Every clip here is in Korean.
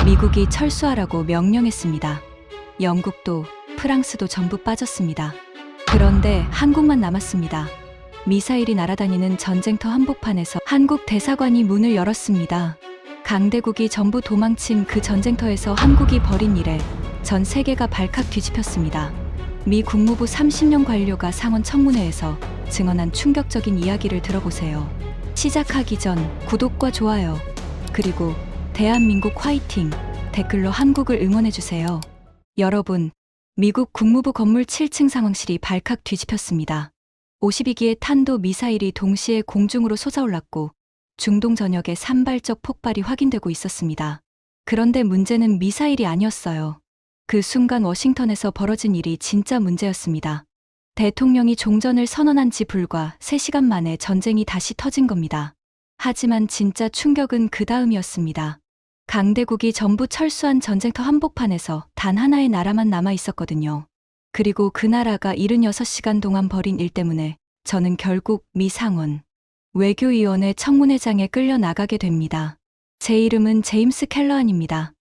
미국이 철수하라고 명령했습니다. 영국도 프랑스도 전부 빠졌습니다. 그런데 한국만 남았습니다. 미사일이 날아다니는 전쟁터 한복판에서 한국 대사관이 문을 열었습니다. 강대국이 전부 도망친 그 전쟁터에서 한국이 벌인 일에 전 세계가 발칵 뒤집혔습니다. 미 국무부 30년 관료가 상원 청문회에서 증언한 충격적인 이야기를 들어보세요. 시작하기 전 구독과 좋아요, 그리고 대한민국 화이팅 댓글로 한국을 응원해주세요. 여러분, 미국 국무부 건물 7층 상황실이 발칵 뒤집혔습니다. 52기의 탄도 미사일이 동시에 공중으로 솟아올랐고 중동 전역에 산발적 폭발이 확인되고 있었습니다. 그런데 문제는 미사일이 아니었어요. 그 순간 워싱턴에서 벌어진 일이 진짜 문제였습니다. 대통령이 종전을 선언한 지 불과 3시간 만에 전쟁이 다시 터진 겁니다. 하지만 진짜 충격은 그 다음이었습니다. 강대국이 전부 철수한 전쟁터 한복판에서 단 하나의 나라만 남아 있었거든요. 그리고 그 나라가 76시간 동안 벌인 일 때문에 저는 결국 미 상원 외교위원회 청문회장에 끌려 나가게 됩니다. 제 이름은 제임스 켈러안입니다.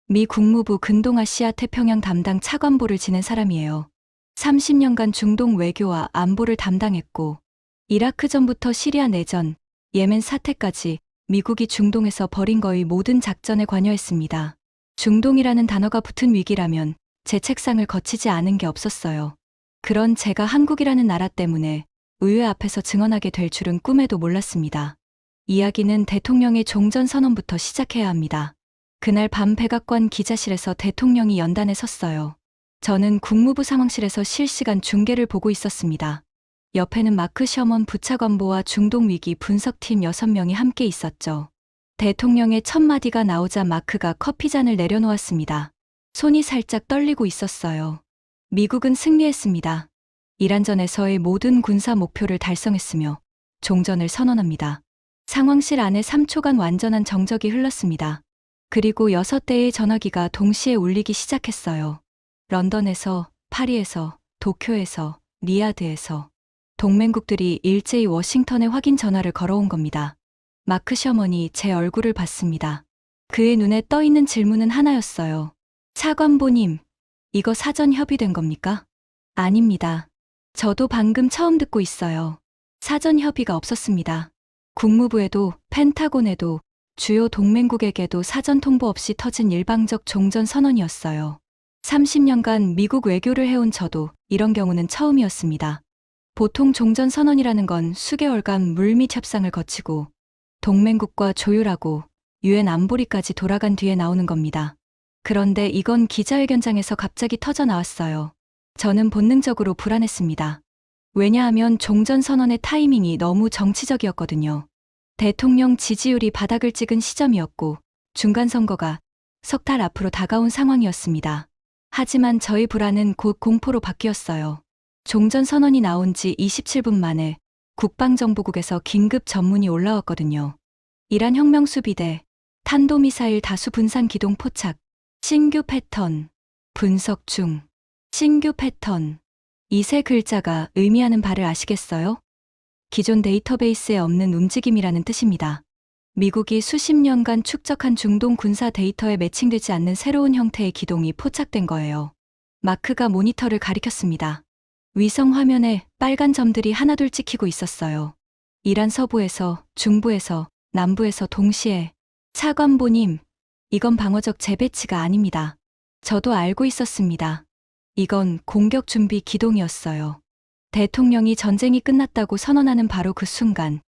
미 국무부 근동아시아 태평양 담당 차관보를 지낸 사람이에요. 30년간 중동 외교와 안보를 담당했고 이라크 전부터 시리아 내전, 예멘 사태까지 미국이 중동에서 벌인 거의 모든 작전에 관여했습니다. 중동이라는 단어가 붙은 위기라면 제 책상을 거치지 않은 게 없었어요. 그런 제가 한국이라는 나라 때문에 의회 앞에서 증언하게 될 줄은 꿈에도 몰랐습니다. 이야기는 대통령의 종전 선언부터 시작해야 합니다. 그날 밤 백악관 기자실에서 대통령이 연단에 섰어요. 저는 국무부 상황실에서 실시간 중계를 보고 있었습니다. 옆에는 마크 셔먼 부차관보와 중동 위기 분석팀 6명이 함께 있었죠. 대통령의 첫 마디가 나오자 마크가 커피잔을 내려놓았습니다. 손이 살짝 떨리고 있었어요. 미국은 승리했습니다. 이란전에서의 모든 군사 목표를 달성했으며 종전을 선언합니다. 상황실 안에 3초간 완전한 정적이 흘렀습니다. 그리고 6대의 전화기가 동시에 울리기 시작했어요. 런던에서, 파리에서, 도쿄에서, 리야드에서 동맹국들이 일제히 워싱턴에 확인 전화를 걸어온 겁니다. 마크 셔먼이 제 얼굴을 봤습니다. 그의 눈에 떠있는 질문은 하나였어요. 차관보님, 이거 사전 협의된 겁니까? 아닙니다. 저도 방금 처음 듣고 있어요. 사전 협의가 없었습니다. 국무부에도 펜타곤에도 주요 동맹국에게도 사전 통보 없이 터진 일방적 종전 선언이었어요. 30년간 미국 외교를 해온 저도 이런 경우는 처음이었습니다. 보통 종전 선언이라는 건 수개월간 물밑 협상을 거치고 동맹국과 조율하고 유엔 안보리까지 돌아간 뒤에 나오는 겁니다. 그런데 이건 기자회견장에서 갑자기 터져 나왔어요. 저는 본능적으로 불안했습니다. 왜냐하면 종전 선언의 타이밍이 너무 정치적이었거든요. 대통령 지지율이 바닥을 찍은 시점이었고 중간선거가 석 달 앞으로 다가온 상황이었습니다. 하지만 저희 불안은 곧 공포로 바뀌었어요. 종전 선언이 나온 지 27분 만에 국방정보국에서 긴급 전문이 올라왔거든요. 이란 혁명수비대, 탄도미사일 다수 분산 기동 포착, 신규 패턴, 분석 중, 신규 패턴. 이 세 글자가 의미하는 바를 아시겠어요? 기존 데이터베이스에 없는 움직임이라는 뜻입니다. 미국이 수십 년간 축적한 중동 군사 데이터에 매칭되지 않는 새로운 형태의 기동이 포착된 거예요. 마크가 모니터를 가리켰습니다. 위성 화면에 빨간 점들이 하나둘 찍히고 있었어요. 이란 서부에서, 중부에서, 남부에서 동시에. 차관보님, 이건 방어적 재배치가 아닙니다. 저도 알고 있었습니다. 이건 공격 준비 기동이었어요. 대통령이 전쟁이 끝났다고 선언하는 바로 그 순간,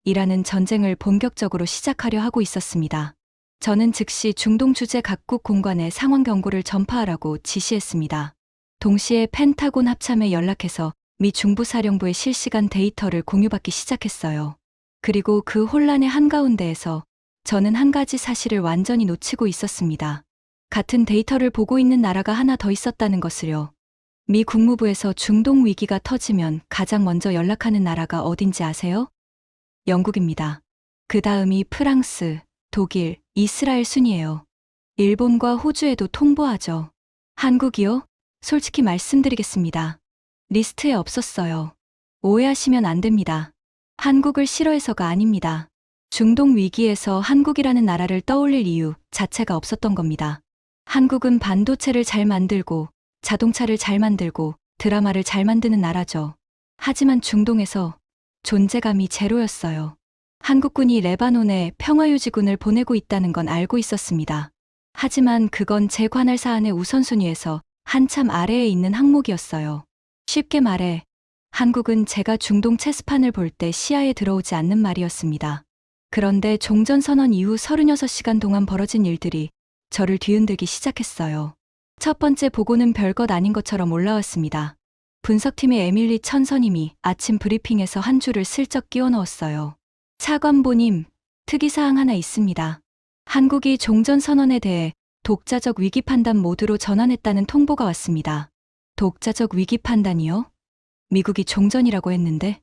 이란은 전쟁을 본격적으로 시작하려 하고 있었습니다. 저는 즉시 중동 주재 각국 공관에 상황 경고를 전파하라고 지시했습니다. 동시에 펜타곤 합참에 연락해서 미 중부사령부의 실시간 데이터를 공유받기 시작했어요. 그리고 그 혼란의 한가운데에서 저는 한 가지 사실을 완전히 놓치고 있었습니다. 같은 데이터를 보고 있는 나라가 하나 더 있었다는 것을요. 미 국무부에서 중동 위기가 터지면 가장 먼저 연락하는 나라가 어딘지 아세요? 영국입니다. 그 다음이 프랑스, 독일, 이스라엘 순이에요. 일본과 호주에도 통보하죠. 한국이요? 솔직히 말씀드리겠습니다. 리스트에 없었어요. 오해하시면 안 됩니다. 한국을 싫어해서가 아닙니다. 중동 위기에서 한국이라는 나라를 떠올릴 이유 자체가 없었던 겁니다. 한국은 반도체를 잘 만들고 자동차를 잘 만들고 드라마를 잘 만드는 나라죠. 하지만 중동에서 존재감이 제로였어요. 한국군이 레바논에 평화유지군을 보내고 있다는 건 알고 있었습니다. 하지만 그건 제 관할 사안의 우선순위에서 한참 아래에 있는 항목이었어요. 쉽게 말해 한국은 제가 중동 체스판을 볼 때 시야에 들어오지 않는 말이었습니다. 그런데 종전선언 이후 36시간 동안 벌어진 일들이 저를 뒤흔들기 시작했어요. 첫 번째 보고는 별것 아닌 것처럼 올라왔습니다. 분석팀의 에밀리 천선임이 아침 브리핑에서 한 줄을 슬쩍 끼워 넣었어요. 차관보님, 특이사항 하나 있습니다. 한국이 종전선언에 대해 독자적 위기 판단 모드로 전환했다는 통보가 왔습니다. 독자적 위기 판단이요? 미국이 종전이라고 했는데?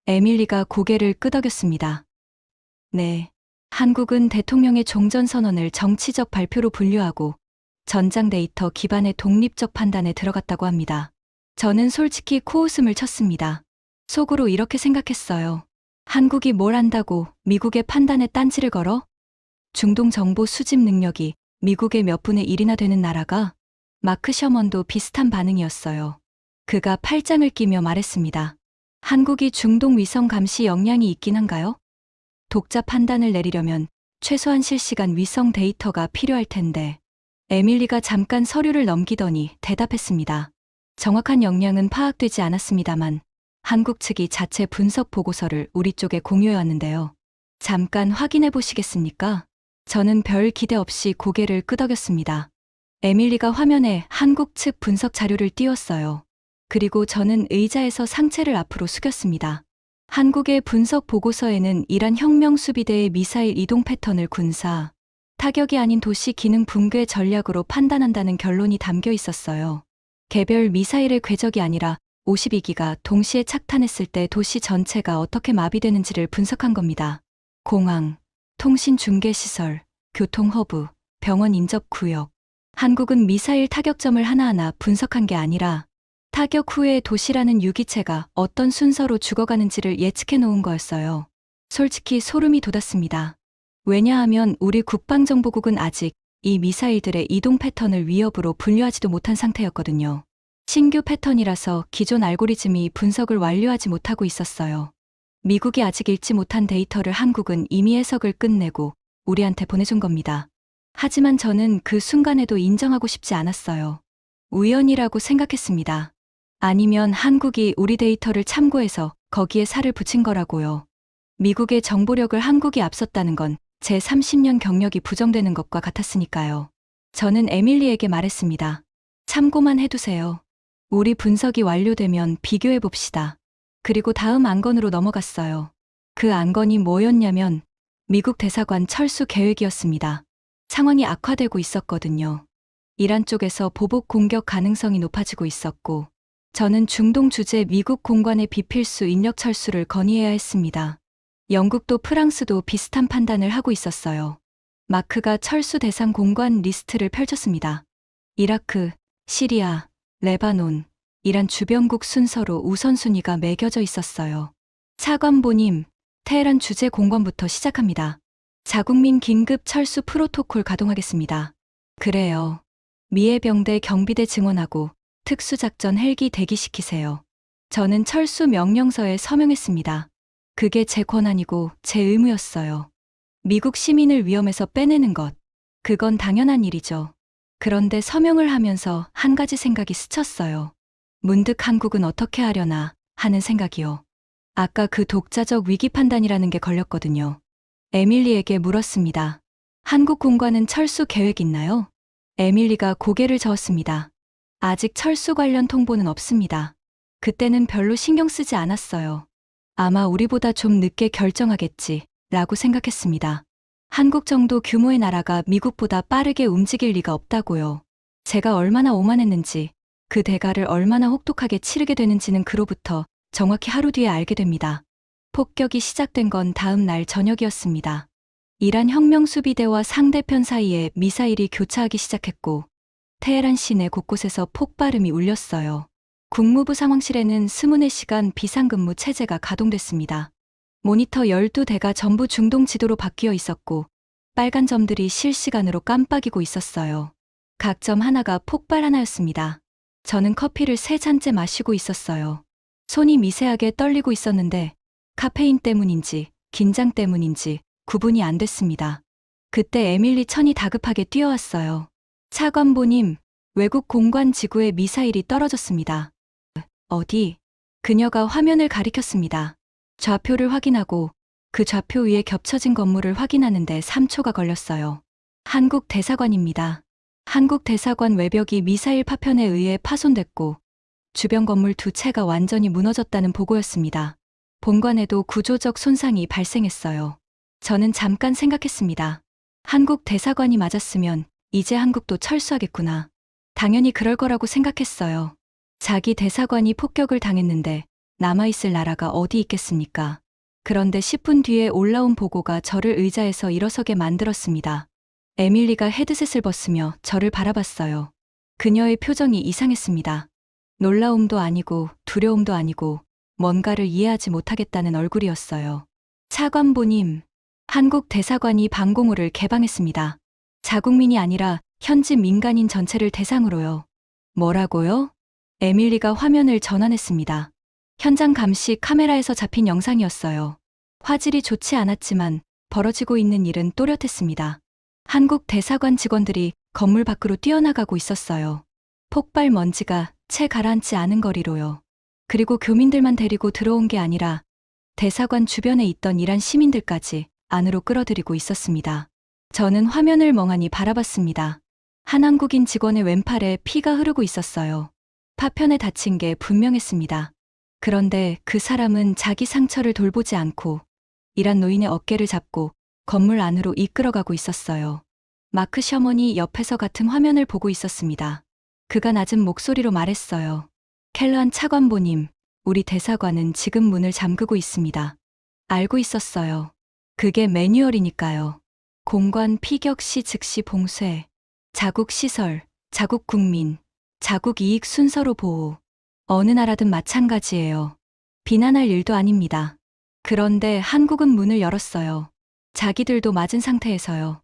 에밀리가 고개를 끄덕였습니다. 네. 한국은 대통령의 종전선언을 정치적 발표로 분류하고 전장데이터 기반의 독립적 판단에 들어갔다고 합니다. 저는 솔직히 코웃음을 쳤습니다. 속으로 이렇게 생각했어요. 한국이 뭘 안다고 미국의 판단에 딴지를 걸어? 중동 정보 수집 능력이 미국의 몇 분의 1이나 되는 나라가? 마크 셔먼도 비슷한 반응이었어요. 그가 팔짱을 끼며 말했습니다. 한국이 중동 위성 감시 역량이 있긴 한가요? 독자 판단을 내리려면 최소한 실시간 위성 데이터가 필요할 텐데. 에밀리가 잠깐 서류를 넘기더니 대답했습니다. 정확한 역량은 파악되지 않았습니다만 한국 측이 자체 분석 보고서를 우리 쪽에 공유해왔는데요. 잠깐 확인해 보시겠습니까? 저는 별 기대 없이 고개를 끄덕였습니다. 에밀리가 화면에 한국 측 분석 자료를 띄웠어요. 그리고 저는 의자에서 상체를 앞으로 숙였습니다. 한국의 분석 보고서에는 이란 혁명수비대의 미사일 이동 패턴을 군사, 타격이 아닌 도시 기능 붕괴 전략으로 판단한다는 결론이 담겨 있었어요. 개별 미사일의 궤적이 아니라 52기가 동시에 착탄했을 때 도시 전체가 어떻게 마비되는지를 분석한 겁니다. 공항, 통신 중계시설, 교통허브, 병원 인접 구역. 한국은 미사일 타격점을 하나하나 분석한 게 아니라 타격 후에 도시라는 유기체가 어떤 순서로 죽어가는지를 예측해 놓은 거였어요. 솔직히 소름이 돋았습니다. 왜냐하면 우리 국방정보국은 아직 이 미사일들의 이동 패턴을 위협으로 분류하지도 못한 상태였거든요. 신규 패턴이라서 기존 알고리즘이 분석을 완료하지 못하고 있었어요. 미국이 아직 읽지 못한 데이터를 한국은 이미 해석을 끝내고 우리한테 보내준 겁니다. 하지만 저는 그 순간에도 인정하고 싶지 않았어요. 우연이라고 생각했습니다. 아니면 한국이 우리 데이터를 참고해서 거기에 살을 붙인 거라고요. 미국의 정보력을 한국이 앞섰다는 건 제 30년 경력이 부정되는 것과 같았으니까요. 저는 에밀리에게 말했습니다. 참고만 해두세요. 우리 분석이 완료되면 비교해 봅시다. 그리고 다음 안건으로 넘어갔어요. 그 안건이 뭐였냐면 미국 대사관 철수 계획이었습니다. 상황이 악화되고 있었거든요. 이란 쪽에서 보복 공격 가능성이 높아지고 있었고 저는 중동 주재 미국 공관의 비필수 인력 철수를 건의해야 했습니다. 영국도 프랑스도 비슷한 판단을 하고 있었어요. 마크가 철수 대상 공관 리스트를 펼쳤습니다. 이라크, 시리아, 레바논, 이란 주변국 순서로 우선순위가 매겨져 있었어요. 차관보님, 테헤란 주재 공관부터 시작합니다. 자국민 긴급 철수 프로토콜 가동하겠습니다. 그래요. 미해병대 경비대 증원하고 특수작전 헬기 대기시키세요. 저는 철수 명령서에 서명했습니다. 그게 제 권한이고 제 의무였어요. 미국 시민을 위험에서 빼내는 것. 그건 당연한 일이죠. 그런데 서명을 하면서 한 가지 생각이 스쳤어요. 문득 한국은 어떻게 하려나 하는 생각이요. 아까 그 독자적 위기 판단이라는 게 걸렸거든요. 에밀리에게 물었습니다. 한국 공관은 철수 계획 있나요? 에밀리가 고개를 저었습니다. 아직 철수 관련 통보는 없습니다. 그때는 별로 신경 쓰지 않았어요. 아마 우리보다 좀 늦게 결정하겠지 라고 생각했습니다. 한국 정도 규모의 나라가 미국보다 빠르게 움직일 리가 없다고요. 제가 얼마나 오만했는지 그 대가를 얼마나 혹독하게 치르게 되는지는 그로부터 정확히 하루 뒤에 알게 됩니다. 폭격이 시작된 건 다음 날 저녁이었습니다. 이란 혁명수비대와 상대편 사이에 미사일이 교차하기 시작했고 테헤란 시내 곳곳에서 폭발음이 울렸어요. 국무부 상황실에는 24시간 비상근무 체제가 가동됐습니다. 모니터 12대가 전부 중동 지도로 바뀌어 있었고 빨간 점들이 실시간으로 깜빡이고 있었어요. 각 점 하나가 폭발 하나였습니다. 저는 커피를 3잔째 마시고 있었어요. 손이 미세하게 떨리고 있었는데 카페인 때문인지 긴장 때문인지 구분이 안 됐습니다. 그때 에밀리 천이 다급하게 뛰어왔어요. 차관보님, 외국 공관 지구에 미사일이 떨어졌습니다. 어디? 그녀가 화면을 가리켰습니다. 좌표를 확인하고 그 좌표 위에 겹쳐진 건물을 확인하는데 3초가 걸렸어요. 한국 대사관입니다. 한국 대사관 외벽이 미사일 파편에 의해 파손됐고 주변 건물 2채가 완전히 무너졌다는 보고였습니다. 본관에도 구조적 손상이 발생했어요. 저는 잠깐 생각했습니다. 한국 대사관이 맞았으면 이제 한국도 철수하겠구나. 당연히 그럴 거라고 생각했어요. 자기 대사관이 폭격을 당했는데 남아있을 나라가 어디 있겠습니까? 그런데 10분 뒤에 올라온 보고가 저를 의자에서 일어서게 만들었습니다. 에밀리가 헤드셋을 벗으며 저를 바라봤어요. 그녀의 표정이 이상했습니다. 놀라움도 아니고 두려움도 아니고 뭔가를 이해하지 못하겠다는 얼굴이었어요. 차관보님, 한국 대사관이 방공호를 개방했습니다. 자국민이 아니라 현지 민간인 전체를 대상으로요. 뭐라고요? 에밀리가 화면을 전환했습니다. 현장 감시 카메라에서 잡힌 영상이었어요. 화질이 좋지 않았지만 벌어지고 있는 일은 또렷했습니다. 한국 대사관 직원들이 건물 밖으로 뛰어나가고 있었어요. 폭발 먼지가 채 가라앉지 않은 거리로요. 그리고 교민들만 데리고 들어온 게 아니라 대사관 주변에 있던 이란 시민들까지 안으로 끌어들이고 있었습니다. 저는 화면을 멍하니 바라봤습니다. 한 한국인 직원의 왼팔에 피가 흐르고 있었어요. 파편에 다친 게 분명했습니다. 그런데 그 사람은 자기 상처를 돌보지 않고 이란 노인의 어깨를 잡고 건물 안으로 이끌어가고 있었어요. 마크 셔먼이 옆에서 같은 화면을 보고 있었습니다. 그가 낮은 목소리로 말했어요. 켈러한 차관보님, 우리 대사관은 지금 문을 잠그고 있습니다. 알고 있었어요. 그게 매뉴얼이니까요. 공관 피격 시 즉시 봉쇄, 자국 시설, 자국 국민, 자국 이익 순서로 보호. 어느 나라든 마찬가지예요. 비난할 일도 아닙니다. 그런데 한국은 문을 열었어요. 자기들도 맞은 상태에서요.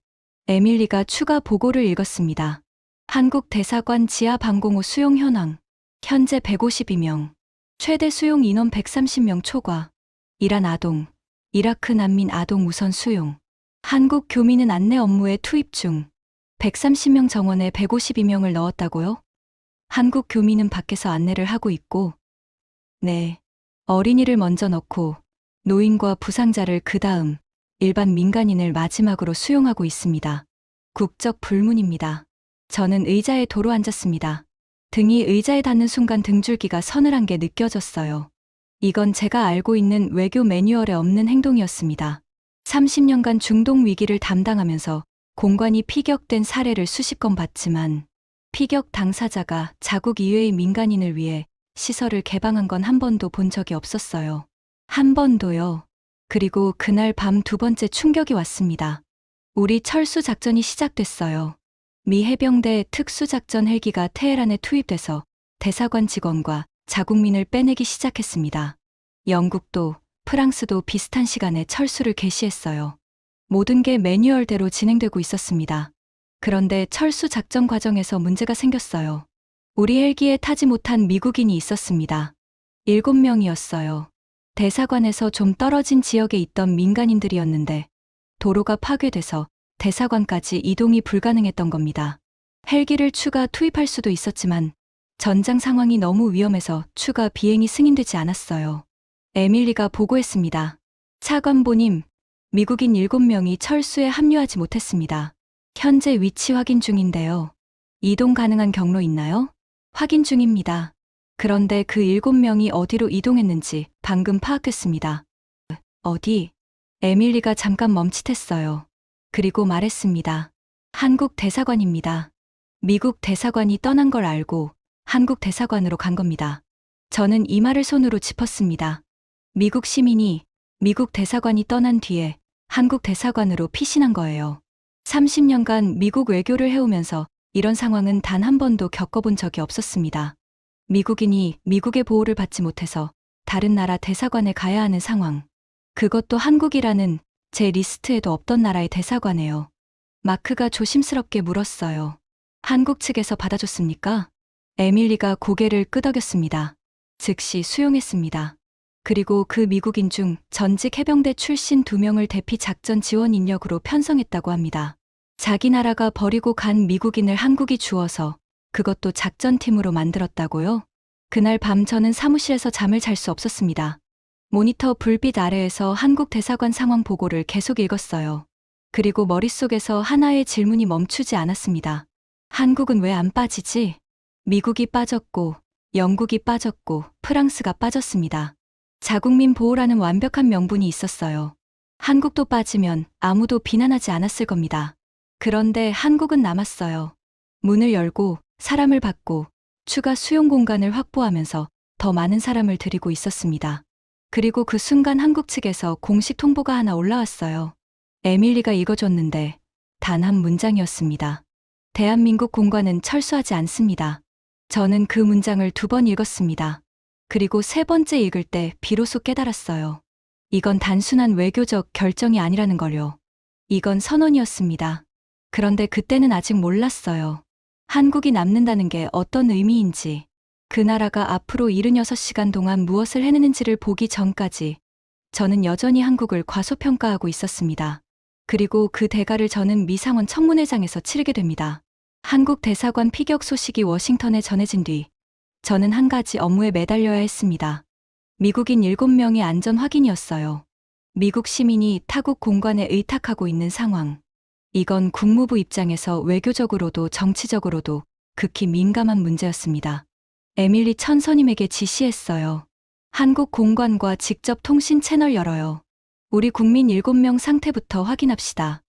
에밀리가 추가 보고를 읽었습니다. 한국 대사관 지하 방공호 수용 현황. 현재 152명. 최대 수용 인원 130명 초과. 이란 아동, 이라크 난민 아동 우선 수용. 한국 교민은 안내 업무에 투입 중. 130명 정원에 152명을 넣었다고요? 한국 교민은 밖에서 안내를 하고 있고, 네, 어린이를 먼저 넣고 노인과 부상자를 그 다음 일반 민간인을 마지막으로 수용하고 있습니다. 국적 불문입니다. 저는 의자에 도로 앉았습니다. 등이 의자에 닿는 순간 등줄기가 서늘한 게 느껴졌어요. 이건 제가 알고 있는 외교 매뉴얼에 없는 행동이었습니다. 30년간 중동 위기를 담당하면서 공관이 피격된 사례를 수십 건 봤지만 피격 당사자가 자국 이외의 민간인을 위해 시설을 개방한 건 한 번도 본 적이 없었어요. 한 번도요. 그리고 그날 밤 2번째 충격이 왔습니다. 우리 철수 작전이 시작됐어요. 미 해병대 특수작전 헬기가 테헤란에 투입돼서 대사관 직원과 자국민을 빼내기 시작했습니다. 영국도 프랑스도 비슷한 시간에 철수를 개시했어요. 모든 게 매뉴얼대로 진행되고 있었습니다. 그런데 철수 작전 과정에서 문제가 생겼어요. 우리 헬기에 타지 못한 미국인이 있었습니다. 7명이었어요. 대사관에서 좀 떨어진 지역에 있던 민간인들이었는데 도로가 파괴돼서 대사관까지 이동이 불가능했던 겁니다. 헬기를 추가 투입할 수도 있었지만 전장 상황이 너무 위험해서 추가 비행이 승인되지 않았어요. 에밀리가 보고했습니다. 차관보님, 미국인 7명이 철수에 합류하지 못했습니다. 현재 위치 확인 중인데요. 이동 가능한 경로 있나요? 확인 중입니다. 그런데 그 7명이 어디로 이동했는지 방금 파악했습니다. 어디? 에밀리가 잠깐 멈칫했어요. 그리고 말했습니다. 한국 대사관입니다. 미국 대사관이 떠난 걸 알고 한국 대사관으로 간 겁니다. 저는 이마를 손으로 짚었습니다. 미국 시민이 미국 대사관이 떠난 뒤에 한국 대사관으로 피신한 거예요. 30년간 미국 외교를 해오면서 이런 상황은 단 한 번도 겪어본 적이 없었습니다. 미국인이 미국의 보호를 받지 못해서 다른 나라 대사관에 가야 하는 상황. 그것도 한국이라는 제 리스트에도 없던 나라의 대사관에요. 마크가 조심스럽게 물었어요. 한국 측에서 받아줬습니까? 에밀리가 고개를 끄덕였습니다. 즉시 수용했습니다. 그리고 그 미국인 중 전직 해병대 출신 2명을 대피 작전 지원 인력으로 편성했다고 합니다. 자기 나라가 버리고 간 미국인을 한국이 주어서 그것도 작전팀으로 만들었다고요? 그날 밤 저는 사무실에서 잠을 잘 수 없었습니다. 모니터 불빛 아래에서 한국 대사관 상황 보고를 계속 읽었어요. 그리고 머릿속에서 하나의 질문이 멈추지 않았습니다. 한국은 왜 안 빠지지? 미국이 빠졌고, 영국이 빠졌고, 프랑스가 빠졌습니다. 자국민 보호라는 완벽한 명분이 있었어요. 한국도 빠지면 아무도 비난하지 않았을 겁니다. 그런데 한국은 남았어요. 문을 열고, 사람을 받고, 추가 수용 공간을 확보하면서 더 많은 사람을 들이고 있었습니다. 그리고 그 순간 한국 측에서 공식 통보가 하나 올라왔어요. 에밀리가 읽어줬는데 단 한 문장이었습니다. 대한민국 공관은 철수하지 않습니다. 저는 그 문장을 2번 읽었습니다. 그리고 3번째 읽을 때 비로소 깨달았어요. 이건 단순한 외교적 결정이 아니라는 걸요. 이건 선언이었습니다. 그런데 그때는 아직 몰랐어요. 한국이 남는다는 게 어떤 의미인지, 그 나라가 앞으로 76시간 동안 무엇을 해내는지를 보기 전까지 저는 여전히 한국을 과소평가하고 있었습니다. 그리고 그 대가를 저는 미상원 청문회장에서 치르게 됩니다. 한국 대사관 피격 소식이 워싱턴에 전해진 뒤 저는 한 가지 업무에 매달려야 했습니다. 미국인 7명의 안전 확인이었어요. 미국 시민이 타국 공관에 의탁하고 있는 상황. 이건 국무부 입장에서 외교적으로도 정치적으로도 극히 민감한 문제였습니다. 에밀리 천서님에게 지시했어요. 한국 공관과 직접 통신 채널 열어요. 우리 국민 7명 상태부터 확인합시다.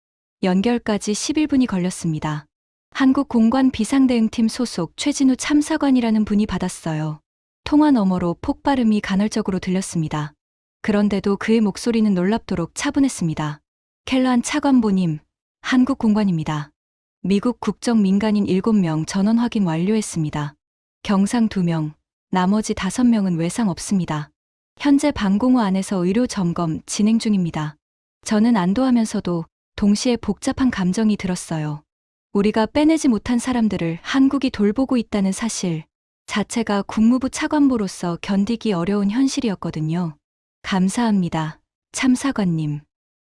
연결까지 11분이 걸렸습니다. 한국 공관 비상대응팀 소속 최진우 참사관이라는 분이 받았어요. 통화 너머로 폭발음이 간헐적으로 들렸습니다. 그런데도 그의 목소리는 놀랍도록 차분했습니다. 켈러한 차관보님, 한국 공관입니다. 미국 국적 민간인 7명 전원 확인 완료했습니다. 경상 2명, 나머지 5명은 외상 없습니다. 현재 방공호 안에서 의료 점검 진행 중입니다. 저는 안도하면서도 동시에 복잡한 감정이 들었어요. 우리가 빼내지 못한 사람들을 한국이 돌보고 있다는 사실 자체가 국무부 차관보로서 견디기 어려운 현실이었거든요. 감사합니다. 참사관님.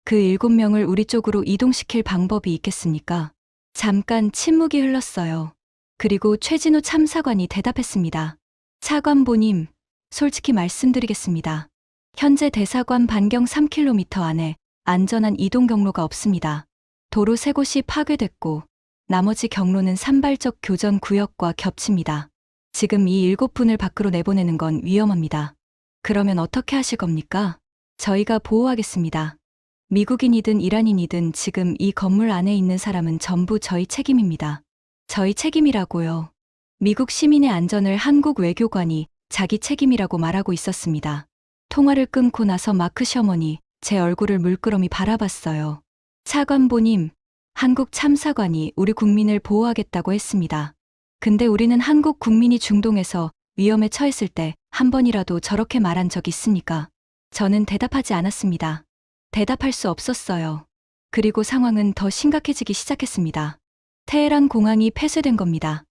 그 7명을 우리 쪽으로 이동시킬 방법이 있겠습니까? 잠깐 침묵이 흘렀어요. 그리고 최진우 참사관이 대답했습니다. 차관보님, 솔직히 말씀드리겠습니다. 현재 대사관 반경 3km 안에 안전한 이동 경로가 없습니다. 도로 3곳이 파괴됐고 나머지 경로는 산발적 교전 구역과 겹칩니다. 지금 이 7분을 밖으로 내보내는 건 위험합니다. 그러면 어떻게 하실 겁니까? 저희가 보호하겠습니다. 미국인이든 이란인이든 지금 이 건물 안에 있는 사람은 전부 저희 책임입니다. 저희 책임이라고요. 미국 시민의 안전을 한국 외교관이 자기 책임이라고 말하고 있었습니다. 통화를 끊고 나서 마크 셔먼이 제 얼굴을 물끄러미 바라봤어요. 차관보님, 한국 참사관이 우리 국민을 보호하겠다고 했습니다. 근데 우리는 한국 국민이 중동에서 위험에 처했을 때 한 번이라도 저렇게 말한 적 있습니까? 저는 대답하지 않았습니다. 대답할 수 없었어요. 그리고 상황은 더 심각해지기 시작했습니다. 테헤란 공항이 폐쇄된 겁니다.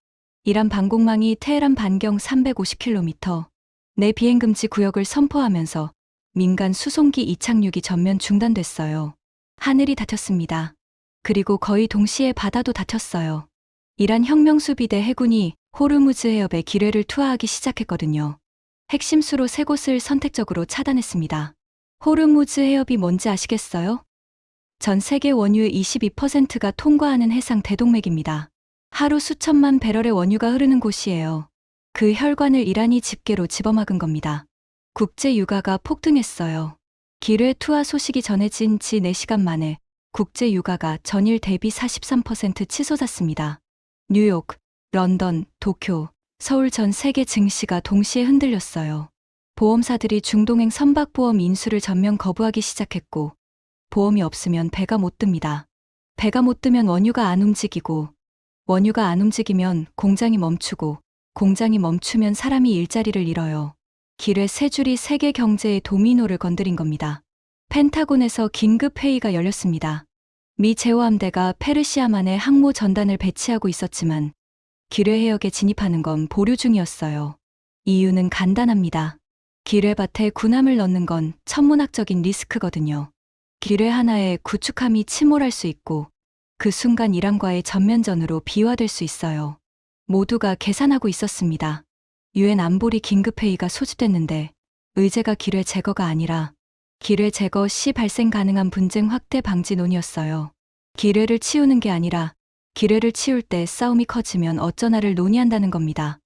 이란 방공망이 테헤란 반경 350km 내 비행금지 구역을 선포하면서 민간 수송기 이착륙이 전면 중단됐어요. 하늘이 닫혔습니다. 그리고 거의 동시에 바다도 닫혔어요. 이란 혁명수비대 해군이 호르무즈 해협에 기뢰를 투하하기 시작했거든요. 핵심수로 3곳을 선택적으로 차단했습니다. 호르무즈 해협이 뭔지 아시겠어요? 전 세계 원유의 22%가 통과하는 해상 대동맥입니다. 하루 수천만 배럴의 원유가 흐르는 곳이에요. 그 혈관을 이란이 집게로 집어막은 겁니다. 국제 유가가 폭등했어요. 기뢰 투하 소식이 전해진 지 4시간 만에 국제 유가가 전일 대비 43% 치솟았습니다. 뉴욕, 런던, 도쿄, 서울 전 세계 증시가 동시에 흔들렸어요. 보험사들이 중동행 선박보험 인수를 전면 거부하기 시작했고 보험이 없으면 배가 못 뜹니다. 배가 못 뜨면 원유가 안 움직이고 원유가 안 움직이면 공장이 멈추고 공장이 멈추면 사람이 일자리를 잃어요. 기뢰 3줄이 세계 경제의 도미노를 건드린 겁니다. 펜타곤에서 긴급 회의가 열렸습니다. 미 제호함대가 페르시아만에 항모 전단을 배치하고 있었지만 기뢰 해역에 진입하는 건 보류 중이었어요. 이유는 간단합니다. 기뢰밭에 군함을 넣는 건 천문학적인 리스크거든요. 기뢰 하나에 구축함이 침몰할 수 있고 그 순간 이란과의 전면전으로 비화될 수 있어요. 모두가 계산하고 있었습니다. 유엔 안보리 긴급회의가 소집됐는데 의제가 기뢰 제거가 아니라 기뢰 제거 시 발생 가능한 분쟁 확대 방지논의였어요. 기뢰를 치우는 게 아니라 기뢰를 치울 때 싸움이 커지면 어쩌나를 논의한다는 겁니다.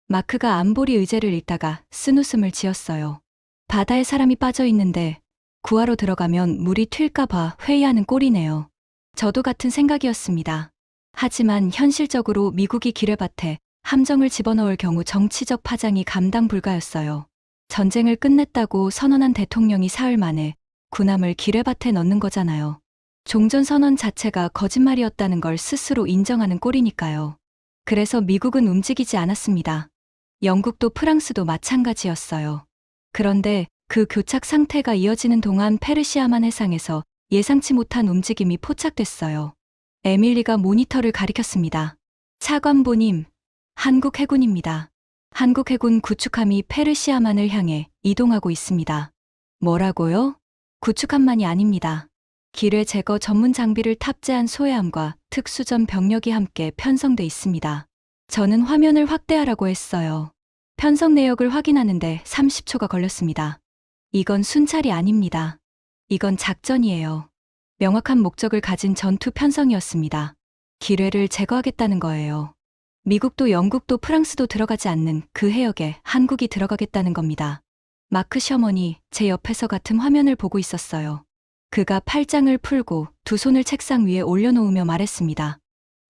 마크가 안보리 의제를 읽다가 쓴웃음을 지었어요. 바다에 사람이 빠져 있는데 구하러 들어가면 물이 튈까봐 회의하는 꼴이네요. 저도 같은 생각이었습니다. 하지만 현실적으로 미국이 기뢰밭에 함정을 집어넣을 경우 정치적 파장이 감당 불가였어요. 전쟁을 끝냈다고 선언한 대통령이 사흘 만에 군함을 기뢰밭에 넣는 거잖아요. 종전선언 자체가 거짓말이었다는 걸 스스로 인정하는 꼴이니까요. 그래서 미국은 움직이지 않았습니다. 영국도 프랑스도 마찬가지였어요. 그런데 그 교착 상태가 이어지는 동안 페르시아만 해상에서 예상치 못한 움직임이 포착됐어요. 에밀리가 모니터를 가리켰습니다. 차관보님, 한국 해군입니다. 한국 해군 구축함이 페르시아만을 향해 이동하고 있습니다. 뭐라고요? 구축함만이 아닙니다. 기뢰 제거 전문 장비를 탑재한 소해함과 특수전 병력이 함께 편성돼 있습니다. 저는 화면을 확대하라고 했어요. 편성 내역을 확인하는데 30초가 걸렸습니다. 이건 순찰이 아닙니다. 이건 작전이에요. 명확한 목적을 가진 전투 편성이었습니다. 기뢰를 제거하겠다는 거예요. 미국도 영국도 프랑스도 들어가지 않는 그 해역에 한국이 들어가겠다는 겁니다. 마크 셔먼이 제 옆에서 같은 화면을 보고 있었어요. 그가 팔짱을 풀고 두 손을 책상 위에 올려놓으며 말했습니다.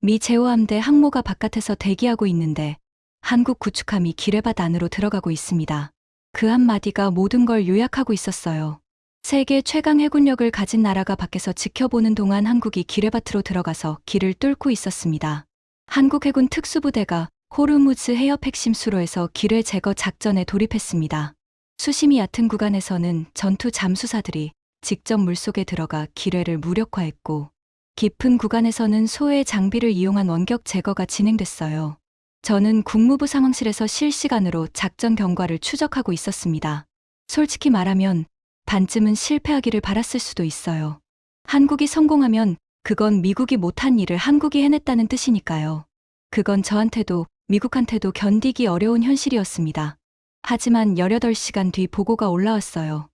미 제호함대 항모가 바깥에서 대기하고 있는데 한국 구축함이 기뢰밭 안으로 들어가고 있습니다. 그 한마디가 모든 걸 요약하고 있었어요. 세계 최강 해군력을 가진 나라가 밖에서 지켜보는 동안 한국이 기뢰밭으로 들어가서 길을 뚫고 있었습니다. 한국 해군 특수부대가 호르무즈 해협 핵심 수로에서 기뢰 제거 작전에 돌입했습니다. 수심이 얕은 구간에서는 전투 잠수사들이 직접 물속에 들어가 기뢰를 무력화했고 깊은 구간에서는 소해 장비를 이용한 원격 제거가 진행됐어요. 저는 국무부 상황실에서 실시간으로 작전 경과를 추적하고 있었습니다. 솔직히 말하면 반쯤은 실패하기를 바랐을 수도 있어요. 한국이 성공하면 그건 미국이 못한 일을 한국이 해냈다는 뜻이니까요. 그건 저한테도 미국한테도 견디기 어려운 현실이었습니다. 하지만 18시간 뒤 보고가 올라왔어요.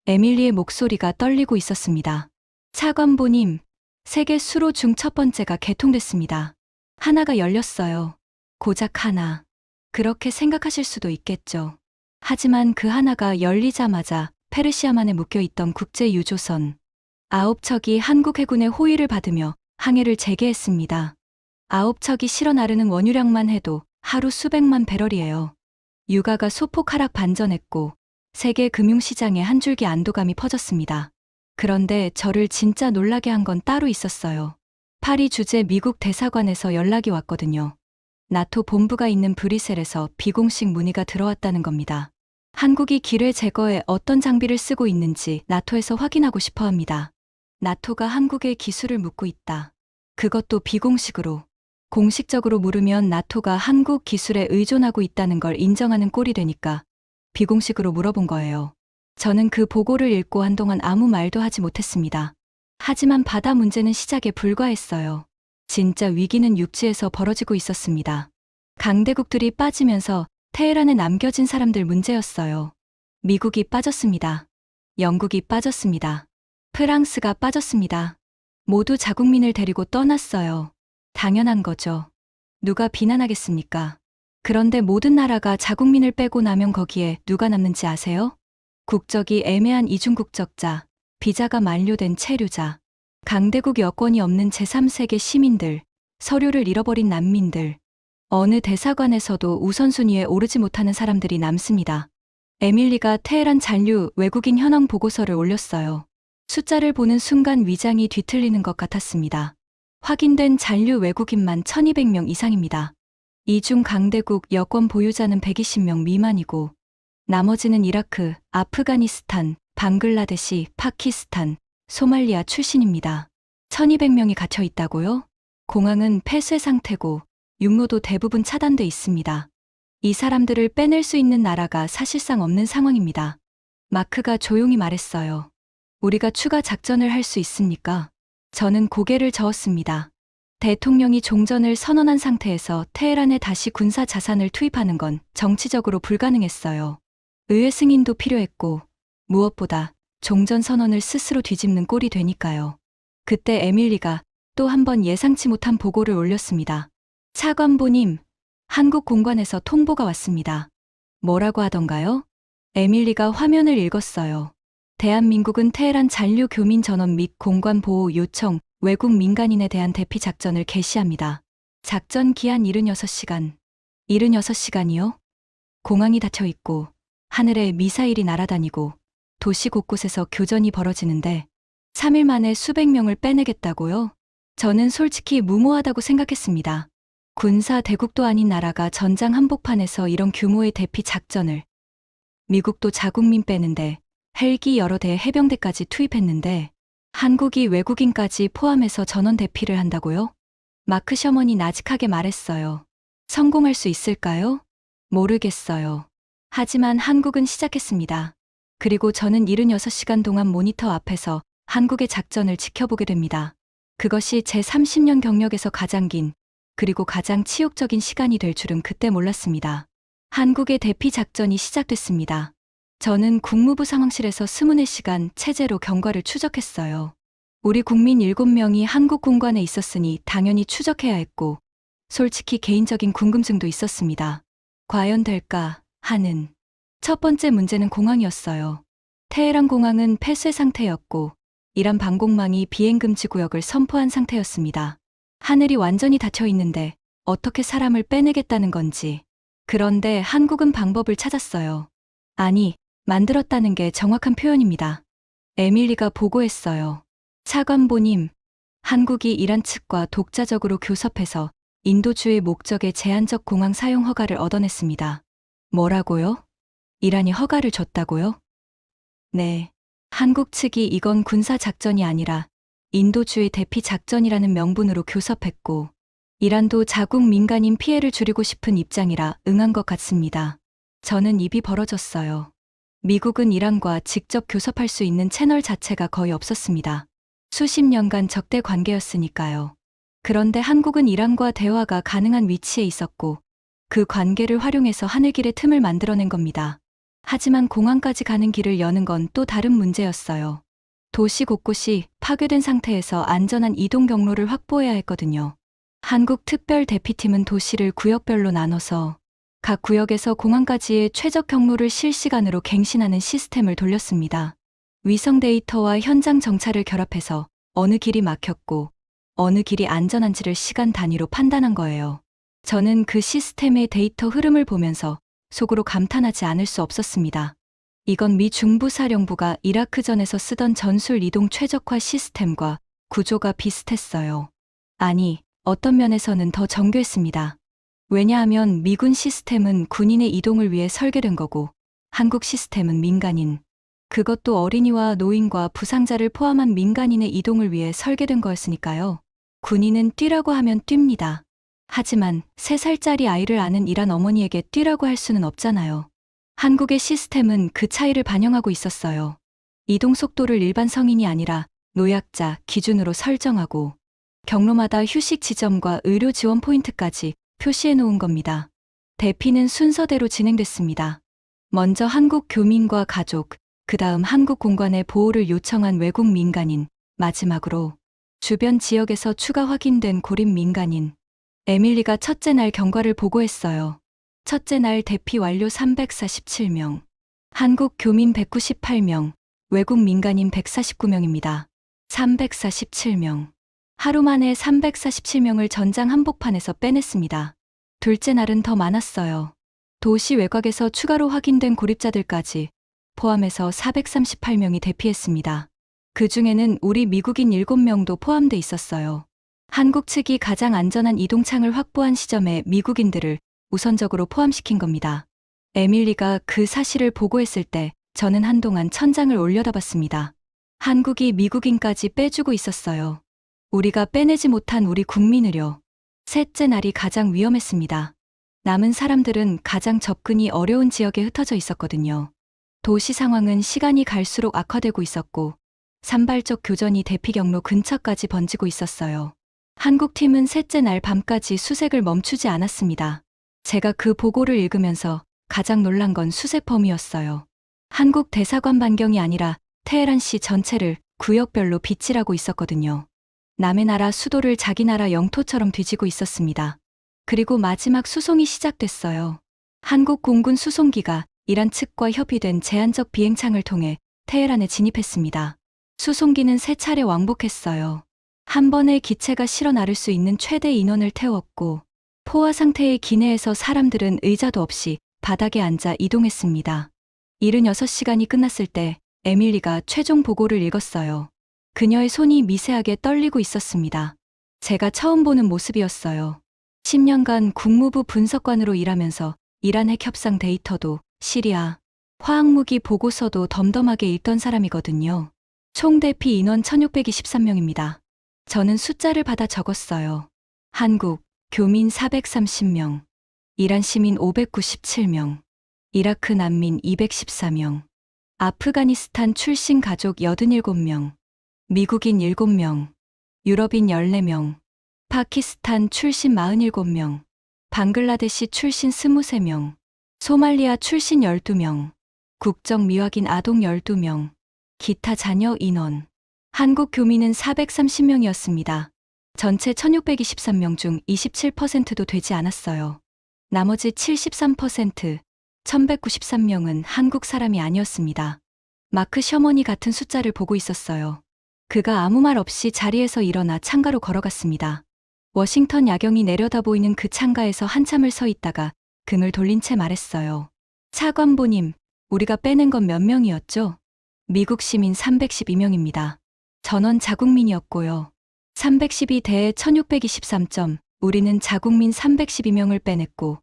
에밀리의 목소리가 떨리고 있었습니다. 차관보님, 세계 수로 중 첫 번째가 개통됐습니다. 하나가 열렸어요. 고작 하나. 그렇게 생각하실 수도 있겠죠. 하지만 그 하나가 열리자마자 페르시아만에 묶여있던 국제유조선 9척이 한국 해군의 호위를 받으며 항해를 재개했습니다. 9척이 실어 나르는 원유량만 해도 하루 수백만 배럴이에요. 유가가 소폭 하락 반전했고 세계 금융시장에 한 줄기 안도감이 퍼졌습니다. 그런데 저를 진짜 놀라게 한 건 따로 있었어요. 파리 주재 미국 대사관에서 연락이 왔거든요. 나토 본부가 있는 브뤼셀에서 비공식 문의가 들어왔다는 겁니다. 한국이 기뢰 제거에 어떤 장비를 쓰고 있는지 나토에서 확인하고 싶어 합니다. 나토가 한국의 기술을 묻고 있다. 그것도 비공식으로. 공식적으로 물으면 나토가 한국 기술에 의존하고 있다는 걸 인정하는 꼴이 되니까 비공식으로 물어본 거예요. 저는 그 보고를 읽고 한동안 아무 말도 하지 못했습니다. 하지만 바다 문제는 시작에 불과했어요. 진짜 위기는 육지에서 벌어지고 있었습니다. 강대국들이 빠지면서 테헤란에 남겨진 사람들 문제였어요. 미국이 빠졌습니다. 영국이 빠졌습니다. 프랑스가 빠졌습니다. 모두 자국민을 데리고 떠났어요. 당연한 거죠. 누가 비난하겠습니까? 그런데 모든 나라가 자국민을 빼고 나면 거기에 누가 남는지 아세요? 국적이 애매한 이중국적자, 비자가 만료된 체류자, 강대국 여권이 없는 제3세계 시민들, 서류를 잃어버린 난민들, 어느 대사관에서도 우선순위에 오르지 못하는 사람들이 남습니다. 에밀리가 테헤란 잔류 외국인 현황 보고서를 올렸어요. 숫자를 보는 순간 위장이 뒤틀리는 것 같았습니다. 확인된 잔류 외국인만 1200명 이상입니다. 이 중 강대국 여권 보유자는 120명 미만이고 나머지는 이라크, 아프가니스탄, 방글라데시, 파키스탄, 소말리아 출신입니다. 1200명이 갇혀 있다고요? 공항은 폐쇄 상태고 육로도 대부분 차단돼 있습니다. 이 사람들을 빼낼 수 있는 나라가 사실상 없는 상황입니다. 마크가 조용히 말했어요. 우리가 추가 작전을 할 수 있습니까? 저는 고개를 저었습니다. 대통령이 종전을 선언한 상태에서 테헤란에 다시 군사 자산을 투입하는 건 정치적으로 불가능했어요. 의회 승인도 필요했고 무엇보다 종전 선언을 스스로 뒤집는 꼴이 되니까요. 그때 에밀리가 또 한 번 예상치 못한 보고를 올렸습니다. 차관보님, 한국 공관에서 통보가 왔습니다. 뭐라고 하던가요? 에밀리가 화면을 읽었어요. 대한민국은 테헤란 잔류 교민 전원 및 공관 보호 요청, 외국 민간인에 대한 대피 작전을 개시합니다. 작전 기한 76시간. 76시간이요? 공항이 닫혀 있고 하늘에 미사일이 날아다니고 도시 곳곳에서 교전이 벌어지는데 3일 만에 수백 명을 빼내겠다고요? 저는 솔직히 무모하다고 생각했습니다. 군사 대국도 아닌 나라가 전장 한복판에서 이런 규모의 대피 작전을. 미국도 자국민 빼는데 헬기 여러 대 해병대까지 투입했는데 한국이 외국인까지 포함해서 전원 대피를 한다고요? 마크 셔먼이 나직하게 말했어요. 성공할 수 있을까요? 모르겠어요. 하지만 한국은 시작했습니다. 그리고 저는 76시간 동안 모니터 앞에서 한국의 작전을 지켜보게 됩니다. 그것이 제 30년 경력에서 가장 긴, 그리고 가장 치욕적인 시간이 될 줄은 그때 몰랐습니다. 한국의 대피 작전이 시작됐습니다. 저는 국무부 상황실에서 24시간 체제로 경과를 추적했어요. 우리 국민 7명이 한국 공관에 있었으니 당연히 추적해야 했고, 솔직히 개인적인 궁금증도 있었습니다. 과연 될까 하는. 첫 번째 문제는 공항이었어요. 테헤란 공항은 폐쇄 상태였고 이란 방공망이 비행금지 구역을 선포한 상태였습니다. 하늘이 완전히 닫혀 있는데 어떻게 사람을 빼내겠다는 건지. 그런데 한국은 방법을 찾았어요. 아니, 만들었다는 게 정확한 표현입니다. 에밀리가 보고했어요. 차관보님, 한국이 이란 측과 독자적으로 교섭해서 인도주의 목적의 제한적 공항 사용 허가를 얻어냈습니다. 뭐라고요? 이란이 허가를 줬다고요? 네. 한국 측이 이건 군사작전이 아니라 인도주의 대피 작전이라는 명분으로 교섭했고, 이란도 자국 민간인 피해를 줄이고 싶은 입장이라 응한 것 같습니다. 저는 입이 벌어졌어요. 미국은 이란과 직접 교섭할 수 있는 채널 자체가 거의 없었습니다. 수십 년간 적대 관계였으니까요. 그런데 한국은 이란과 대화가 가능한 위치에 있었고, 그 관계를 활용해서 하늘길의 틈을 만들어낸 겁니다. 하지만 공항까지 가는 길을 여는 건 또 다른 문제였어요. 도시 곳곳이 파괴된 상태에서 안전한 이동 경로를 확보해야 했거든요. 한국 특별 대피팀은 도시를 구역별로 나눠서 각 구역에서 공항까지의 최적 경로를 실시간으로 갱신하는 시스템을 돌렸습니다. 위성 데이터와 현장 정찰을 결합해서 어느 길이 막혔고 어느 길이 안전한지를 시간 단위로 판단한 거예요. 저는 그 시스템의 데이터 흐름을 보면서 속으로 감탄하지 않을 수 없었습니다. 이건 미 중부사령부가 이라크전에서 쓰던 전술 이동 최적화 시스템과 구조가 비슷했어요. 아니, 어떤 면에서는 더 정교했습니다. 왜냐하면 미군 시스템은 군인의 이동을 위해 설계된 거고, 한국 시스템은 민간인, 그것도 어린이와 노인과 부상자를 포함한 민간인의 이동을 위해 설계된 거였으니까요. 군인은 뛰라고 하면 뜁니다. 하지만 3살짜리 아이를 아는 이란 어머니에게 뛰라고 할 수는 없잖아요. 한국의 시스템은 그 차이를 반영하고 있었어요. 이동 속도를 일반 성인이 아니라 노약자 기준으로 설정하고 경로마다 휴식 지점과 의료 지원 포인트까지 표시해 놓은 겁니다. 대피는 순서대로 진행됐습니다. 먼저 한국 교민과 가족, 그 다음 한국 공관의 보호를 요청한 외국 민간인, 마지막으로 주변 지역에서 추가 확인된 고립 민간인. 에밀리가 첫째 날 경과를 보고했어요. 첫째 날 대피 완료 347명. 한국 교민 198명, 외국 민간인 149명입니다. 347명. 하루 만에 347명을 전장 한복판에서 빼냈습니다. 둘째 날은 더 많았어요. 도시 외곽에서 추가로 확인된 고립자들까지 포함해서 438명이 대피했습니다. 그 중에는 우리 미국인 7명도 포함돼 있었어요. 한국 측이 가장 안전한 이동창을 확보한 시점에 미국인들을 우선적으로 포함시킨 겁니다. 에밀리가 그 사실을 보고했을 때 저는 한동안 천장을 올려다봤습니다. 한국이 미국인까지 빼주고 있었어요. 우리가 빼내지 못한 우리 국민을요. 셋째 날이 가장 위험했습니다. 남은 사람들은 가장 접근이 어려운 지역에 흩어져 있었거든요. 도시 상황은 시간이 갈수록 악화되고 있었고 산발적 교전이 대피 경로 근처까지 번지고 있었어요. 한국팀은 셋째 날 밤까지 수색을 멈추지 않았습니다. 제가 그 보고를 읽으면서 가장 놀란 건 수색범이었어요. 한국 대사관 반경이 아니라 테헤란시 전체를 구역별로 빗질하고 있었거든요. 남의 나라 수도를 자기 나라 영토처럼 뒤지고 있었습니다. 그리고 마지막 수송이 시작됐어요. 한국 공군 수송기가 이란 측과 협의된 제한적 비행창을 통해 테헤란에 진입했습니다. 수송기는 3차례 왕복했어요. 한 번에 기체가 실어 나를 수 있는 최대 인원을 태웠고 포화 상태의 기내에서 사람들은 의자도 없이 바닥에 앉아 이동했습니다. 76시간이 끝났을 때 에밀리가 최종 보고를 읽었어요. 그녀의 손이 미세하게 떨리고 있었습니다. 제가 처음 보는 모습이었어요. 10년간 국무부 분석관으로 일하면서 이란 핵 협상 데이터도 시리아 화학무기 보고서도 덤덤하게 읽던 사람이거든요. 총 대피 인원 1623명입니다. 저는 숫자를 받아 적었어요. 한국 교민 430명, 이란 시민 597명, 이라크 난민 214명, 아프가니스탄 출신 가족 87명, 미국인 7명, 유럽인 14명, 파키스탄 출신 47명, 방글라데시 출신 23명, 소말리아 출신 12명, 국적 미확인 아동 12명, 기타 자녀 인원. 한국 교민은 430명이었습니다. 전체 1623명 중 27%도 되지 않았어요. 나머지 73%, 1193명은 한국 사람이 아니었습니다. 마크 셔먼이 같은 숫자를 보고 있었어요. 그가 아무 말 없이 자리에서 일어나 창가로 걸어갔습니다. 워싱턴 야경이 내려다 보이는 그 창가에서 한참을 서 있다가 등을 돌린 채 말했어요. 차관보님, 우리가 빼낸 건 몇 명이었죠? 미국 시민 312명입니다. 전원 자국민이었고요. 312대에 1623점, 우리는 자국민 312명을 빼냈고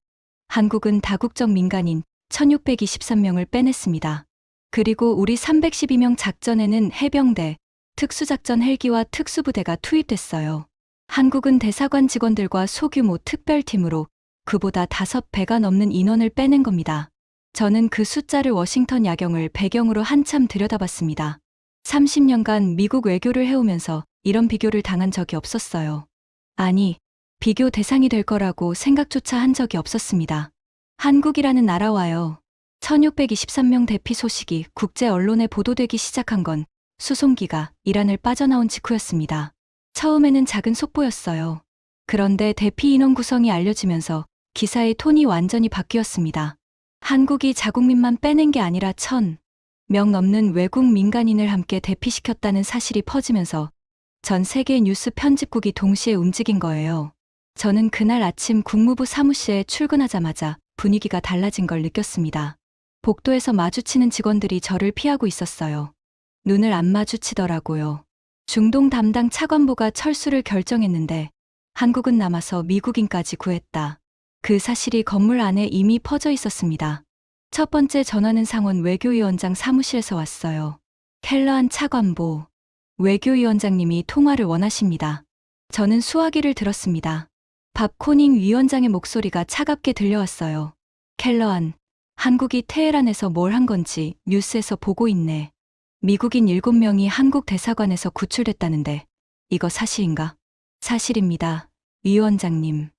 한국은 다국적 민간인 1623명을 빼냈습니다. 그리고 우리 312명 작전에는 해병대, 특수작전 헬기와 특수부대가 투입됐어요. 한국은 대사관 직원들과 소규모 특별팀으로 그보다 5배가 넘는 인원을 빼낸 겁니다. 저는 그 숫자를 워싱턴 야경을 배경으로 한참 들여다봤습니다. 30년간 미국 외교를 해오면서 이런 비교를 당한 적이 없었어요. 아니, 비교 대상이 될 거라고 생각조차 한 적이 없었습니다. 한국이라는 나라와요. 1623명 대피 소식이 국제 언론에 보도되기 시작한 건 수송기가 이란을 빠져나온 직후였습니다. 처음에는 작은 속보였어요. 그런데 대피 인원 구성이 알려지면서 기사의 톤이 완전히 바뀌었습니다. 한국이 자국민만 빼낸 게 아니라 1000명 넘는 외국 민간인을 함께 대피시켰다는 사실이 퍼지면서 전 세계 뉴스 편집국이 동시에 움직인 거예요. 저는 그날 아침 국무부 사무실에 출근하자마자 분위기가 달라진 걸 느꼈습니다. 복도에서 마주치는 직원들이 저를 피하고 있었어요. 눈을 안 마주치더라고요. 중동 담당 차관보가 철수를 결정했는데 한국은 남아서 미국인까지 구했다. 그 사실이 건물 안에 이미 퍼져 있었습니다. 첫 번째 전화는 상원 외교위원장 사무실에서 왔어요. 켈러한 차관보. 외교위원장님이 통화를 원하십니다. 저는 수화기를 들었습니다. 밥 코닝 위원장의 목소리가 차갑게 들려왔어요. 켈러한, 한국이 테헤란에서 뭘 한 건지 뉴스에서 보고 있네. 미국인 7명이 한국 대사관에서 구출됐다는데 이거 사실인가? 사실입니다. 위원장님.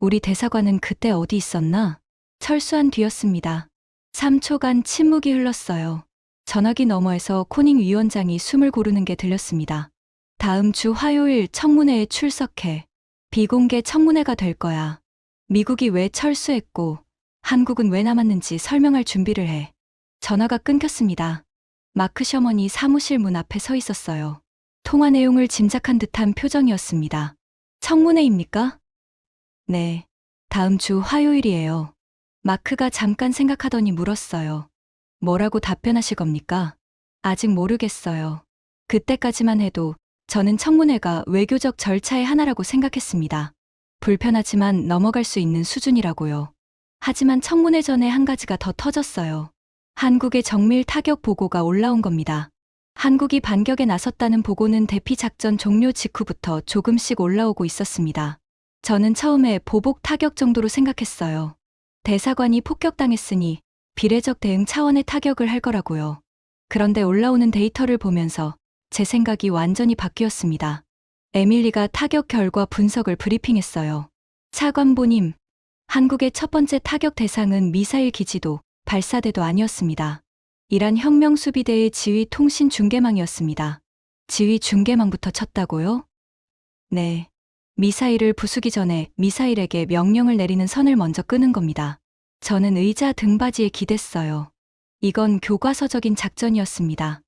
우리 대사관은 그때 어디 있었나? 철수한 뒤였습니다. 3초간 침묵이 흘렀어요. 전화기 너머에서 코닝 위원장이 숨을 고르는 게 들렸습니다. 다음 주 화요일 청문회에 출석해. 비공개 청문회가 될 거야. 미국이 왜 철수했고 한국은 왜 남았는지 설명할 준비를 해. 전화가 끊겼습니다. 마크 셔먼이 사무실 문 앞에 서 있었어요. 통화 내용을 짐작한 듯한 표정이었습니다. 청문회입니까? 네. 다음 주 화요일이에요. 마크가 잠깐 생각하더니 물었어요. 뭐라고 답변하실 겁니까? 아직 모르겠어요. 그때까지만 해도 저는 청문회가 외교적 절차의 하나라고 생각했습니다. 불편하지만 넘어갈 수 있는 수준이라고요. 하지만 청문회 전에 한 가지가 더 터졌어요. 한국의 정밀 타격 보고가 올라온 겁니다. 한국이 반격에 나섰다는 보고는 대피 작전 종료 직후부터 조금씩 올라오고 있었습니다. 저는 처음에 보복 타격 정도로 생각했어요. 대사관이 폭격당했으니 비례적 대응 차원의 타격을 할 거라고요. 그런데 올라오는 데이터를 보면서 제 생각이 완전히 바뀌었습니다. 에밀리가 타격 결과 분석을 브리핑했어요. 차관보님, 한국의 첫 번째 타격 대상은 미사일 기지도 발사대도 아니었습니다. 이란 혁명수비대의 지휘 통신 중계망이었습니다. 지휘 중계망부터 쳤다고요? 네. 미사일을 부수기 전에 미사일에게 명령을 내리는 선을 먼저 끄는 겁니다. 저는 의자 등받이에 기댔어요. 이건 교과서적인 작전이었습니다.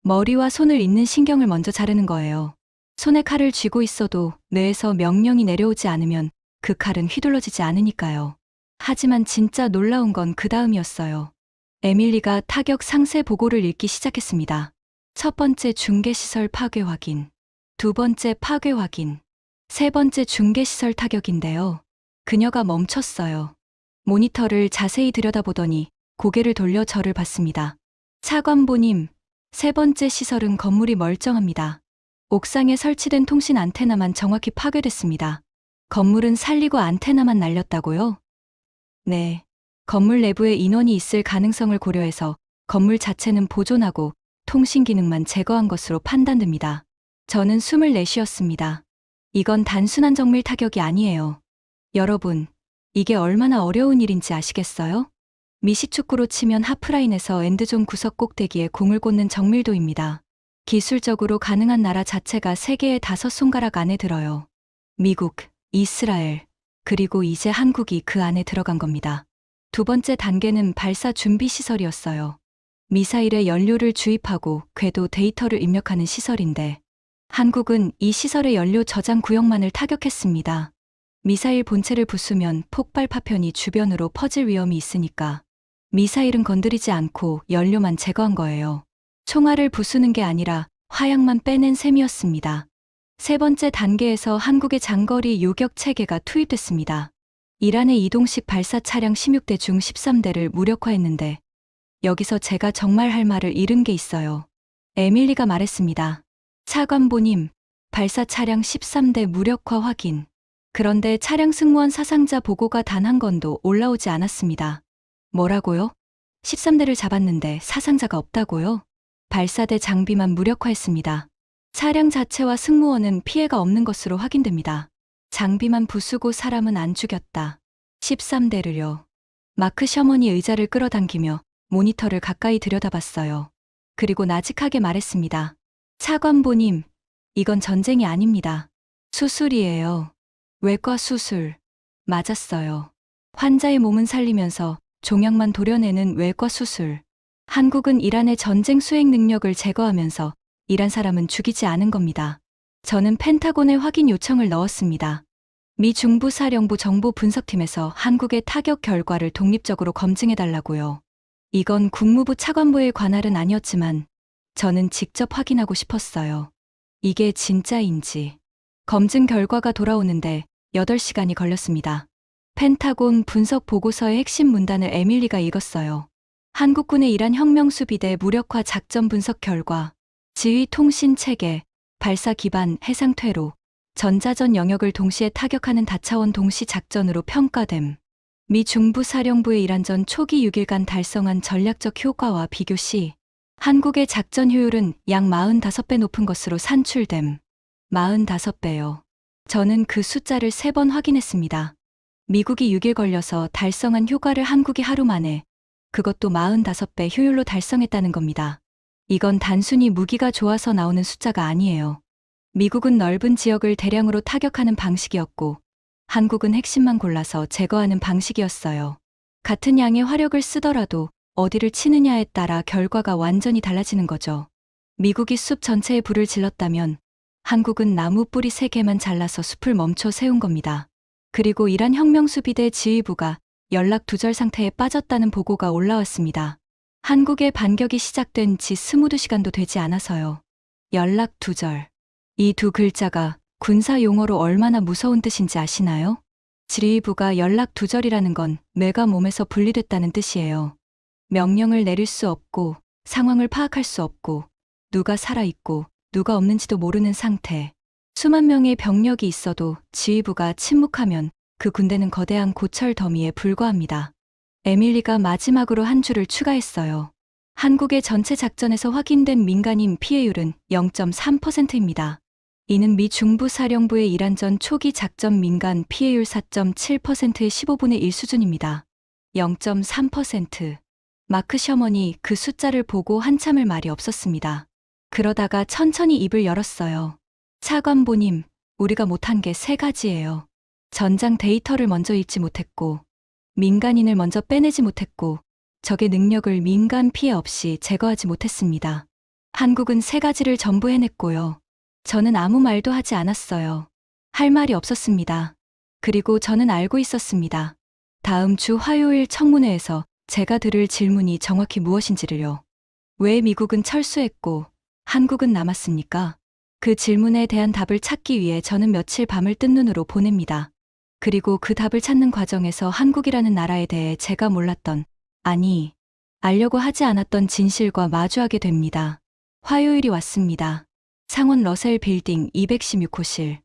머리와 손을 잇는 신경을 먼저 자르는 거예요. 손에 칼을 쥐고 있어도 뇌에서 명령이 내려오지 않으면 그 칼은 휘둘러지지 않으니까요. 하지만 진짜 놀라운 건 그 다음이었어요. 에밀리가 타격 상세 보고를 읽기 시작했습니다. 첫 번째 중계시설 파괴 확인, 두 번째 파괴 확인, 세 번째 중계시설 타격인데요. 그녀가 멈췄어요. 모니터를 자세히 들여다보더니 고개를 돌려 저를 봤습니다. 차관보님, 세 번째 시설은 건물이 멀쩡합니다. 옥상에 설치된 통신 안테나만 정확히 파괴됐습니다. 건물은 살리고 안테나만 날렸다고요? 네. 건물 내부에 인원이 있을 가능성을 고려해서 건물 자체는 보존하고 통신 기능만 제거한 것으로 판단됩니다. 저는 숨을 내쉬었습니다. 이건 단순한 정밀 타격이 아니에요. 여러분, 이게 얼마나 어려운 일인지 아시겠어요? 미식축구로 치면 하프라인에서 엔드존 구석 꼭대기에 공을 꽂는 정밀도입니다. 기술적으로 가능한 나라 자체가 세계의 5손가락 안에 들어요. 미국, 이스라엘, 그리고 이제 한국이 그 안에 들어간 겁니다. 두 번째 단계는 발사 준비 시설이었어요. 미사일에 연료를 주입하고 궤도 데이터를 입력하는 시설인데 한국은 이 시설의 연료 저장 구역만을 타격했습니다. 미사일 본체를 부수면 폭발 파편이 주변으로 퍼질 위험이 있으니까 미사일은 건드리지 않고 연료만 제거한 거예요. 총알을 부수는 게 아니라 화약만 빼낸 셈이었습니다. 세 번째 단계에서 한국의 장거리 요격 체계가 투입됐습니다. 이란의 이동식 발사 차량 16대 중 13대를 무력화했는데 여기서 제가 정말 할 말을 잃은 게 있어요. 에밀리가 말했습니다. 차관보님, 발사 차량 13대 무력화 확인. 그런데 차량 승무원 사상자 보고가 단 한 건도 올라오지 않았습니다. 뭐라고요? 13대를 잡았는데 사상자가 없다고요? 발사대 장비만 무력화했습니다. 차량 자체와 승무원은 피해가 없는 것으로 확인됩니다. 장비만 부수고 사람은 안 죽였다. 13대를요. 마크 셔먼이 의자를 끌어당기며 모니터를 가까이 들여다봤어요. 그리고 나직하게 말했습니다. 차관보님, 이건 전쟁이 아닙니다. 수술이에요. 외과 수술. 맞았어요. 환자의 몸은 살리면서 종양만 도려내는 외과 수술. 한국은 이란의 전쟁 수행 능력을 제거하면서 이란 사람은 죽이지 않은 겁니다. 저는 펜타곤에 확인 요청을 넣었습니다. 미 중부사령부 정보분석팀에서 한국의 타격 결과를 독립적으로 검증해달라고요. 이건 국무부 차관보의 관할은 아니었지만 저는 직접 확인하고 싶었어요. 이게 진짜인지. 검증 결과가 돌아오는데 8시간이 걸렸습니다. 펜타곤 분석 보고서의 핵심 문단을 에밀리가 읽었어요. 한국군의 이란 혁명수비대 무력화 작전 분석 결과, 지휘 통신 체계, 발사 기반 해상 퇴로, 전자전 영역을 동시에 타격하는 다차원 동시 작전으로 평가됨. 미 중부사령부의 이란전 초기 6일간 달성한 전략적 효과와 비교 시 한국의 작전 효율은 약 45배 높은 것으로 산출됨. 45배요. 저는 그 숫자를 3번 확인했습니다. 미국이 6일 걸려서 달성한 효과를 한국이 하루 만에, 그것도 45배 효율로 달성했다는 겁니다. 이건 단순히 무기가 좋아서 나오는 숫자가 아니에요. 미국은 넓은 지역을 대량으로 타격하는 방식이었고, 한국은 핵심만 골라서 제거하는 방식이었어요. 같은 양의 화력을 쓰더라도 어디를 치느냐에 따라 결과가 완전히 달라지는 거죠. 미국이 숲 전체에 불을 질렀다면 한국은 나무 뿌리 3개만 잘라서 숲을 멈춰 세운 겁니다. 그리고 이란 혁명수비대 지휘부가 연락 두절 상태에 빠졌다는 보고가 올라왔습니다. 한국의 반격이 시작된 지 22시간도 되지 않아서요. 연락 두절. 이 두 글자가 군사 용어로 얼마나 무서운 뜻인지 아시나요? 지휘부가 연락 두절이라는 건 뇌가 몸에서 분리됐다는 뜻이에요. 명령을 내릴 수 없고 상황을 파악할 수 없고 누가 살아있고 누가 없는지도 모르는 상태. 수만 명의 병력이 있어도 지휘부가 침묵하면 그 군대는 거대한 고철 더미에 불과합니다. 에밀리가 마지막으로 한 줄을 추가했어요. 한국의 전체 작전에서 확인된 민간인 피해율은 0.3%입니다. 이는 미 중부사령부의 이란전 초기 작전 민간 피해율 4.7%의 15분의 1 수준입니다. 0.3%. 마크 셔먼이 그 숫자를 보고 한참을 말이 없었습니다. 그러다가 천천히 입을 열었어요. 차관보님, 우리가 못한 게 3가지예요. 전장 데이터를 먼저 읽지 못했고, 민간인을 먼저 빼내지 못했고, 적의 능력을 민간 피해 없이 제거하지 못했습니다. 한국은 3가지를 전부 해냈고요. 저는 아무 말도 하지 않았어요. 할 말이 없었습니다. 그리고 저는 알고 있었습니다. 다음 주 화요일 청문회에서 제가 들을 질문이 정확히 무엇인지를요. 왜 미국은 철수했고 한국은 남았습니까? 그 질문에 대한 답을 찾기 위해 저는 며칠 밤을 뜬 눈으로 보냅니다. 그리고 그 답을 찾는 과정에서 한국이라는 나라에 대해 제가 몰랐던, 아니, 알려고 하지 않았던 진실과 마주하게 됩니다. 화요일이 왔습니다. 상원 러셀 빌딩 216호실.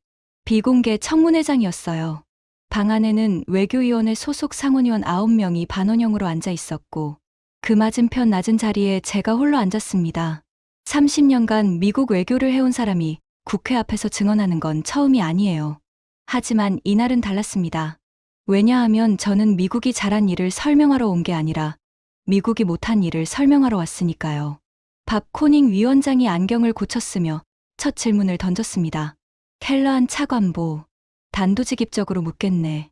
비공개 청문회장이었어요. 방 안에는 외교위원회 소속 상원의원 9명이 반원형으로 앉아 있었고, 그 맞은편 낮은 자리에 제가 홀로 앉았습니다. 30년간 미국 외교를 해온 사람이 국회 앞에서 증언하는 건 처음이 아니에요. 하지만 이날은 달랐습니다. 왜냐하면 저는 미국이 잘한 일을 설명하러 온 게 아니라 미국이 못한 일을 설명하러 왔으니까요. 밥 코닝 위원장이 안경을 고쳤으며 첫 질문을 던졌습니다. 켈러한 차관보, 단도직입적으로 묻겠네.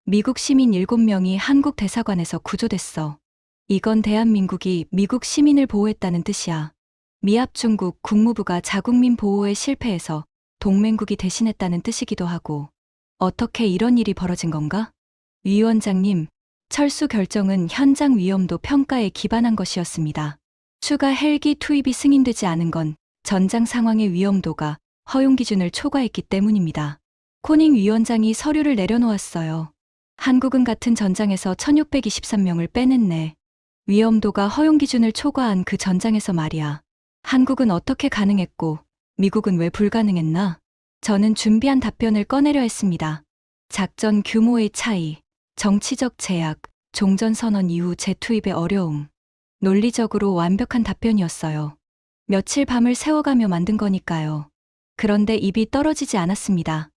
미국 시민 7명이 한국 대사관에서 구조됐어. 이건 대한민국이 미국 시민을 보호했다는 뜻이야. 미합 중국 국무부가 자국민 보호에 실패해서 동맹국이 대신했다는 뜻이기도 하고. 어떻게 이런 일이 벌어진 건가? 위원장님, 철수 결정은 현장 위험도 평가에 기반한 것이었습니다. 추가 헬기 투입이 승인되지 않은 건 전장 상황의 위험도가 허용 기준을 초과했기 때문입니다. 코닝 위원장이 서류를 내려놓았어요. 한국은 같은 전장에서 1623명을 빼냈네. 위험도가 허용 기준을 초과한 그 전장에서 말이야. 한국은 어떻게 가능했고 미국은 왜 불가능했나? 저는 준비한 답변을 꺼내려 했습니다. 작전 규모의 차이, 정치적 제약, 종전선언 이후 재투입의 어려움. 논리적으로 완벽한 답변이었어요. 며칠 밤을 새워가며 만든 거니까요. 그런데 입이 떨어지지 않았습니다.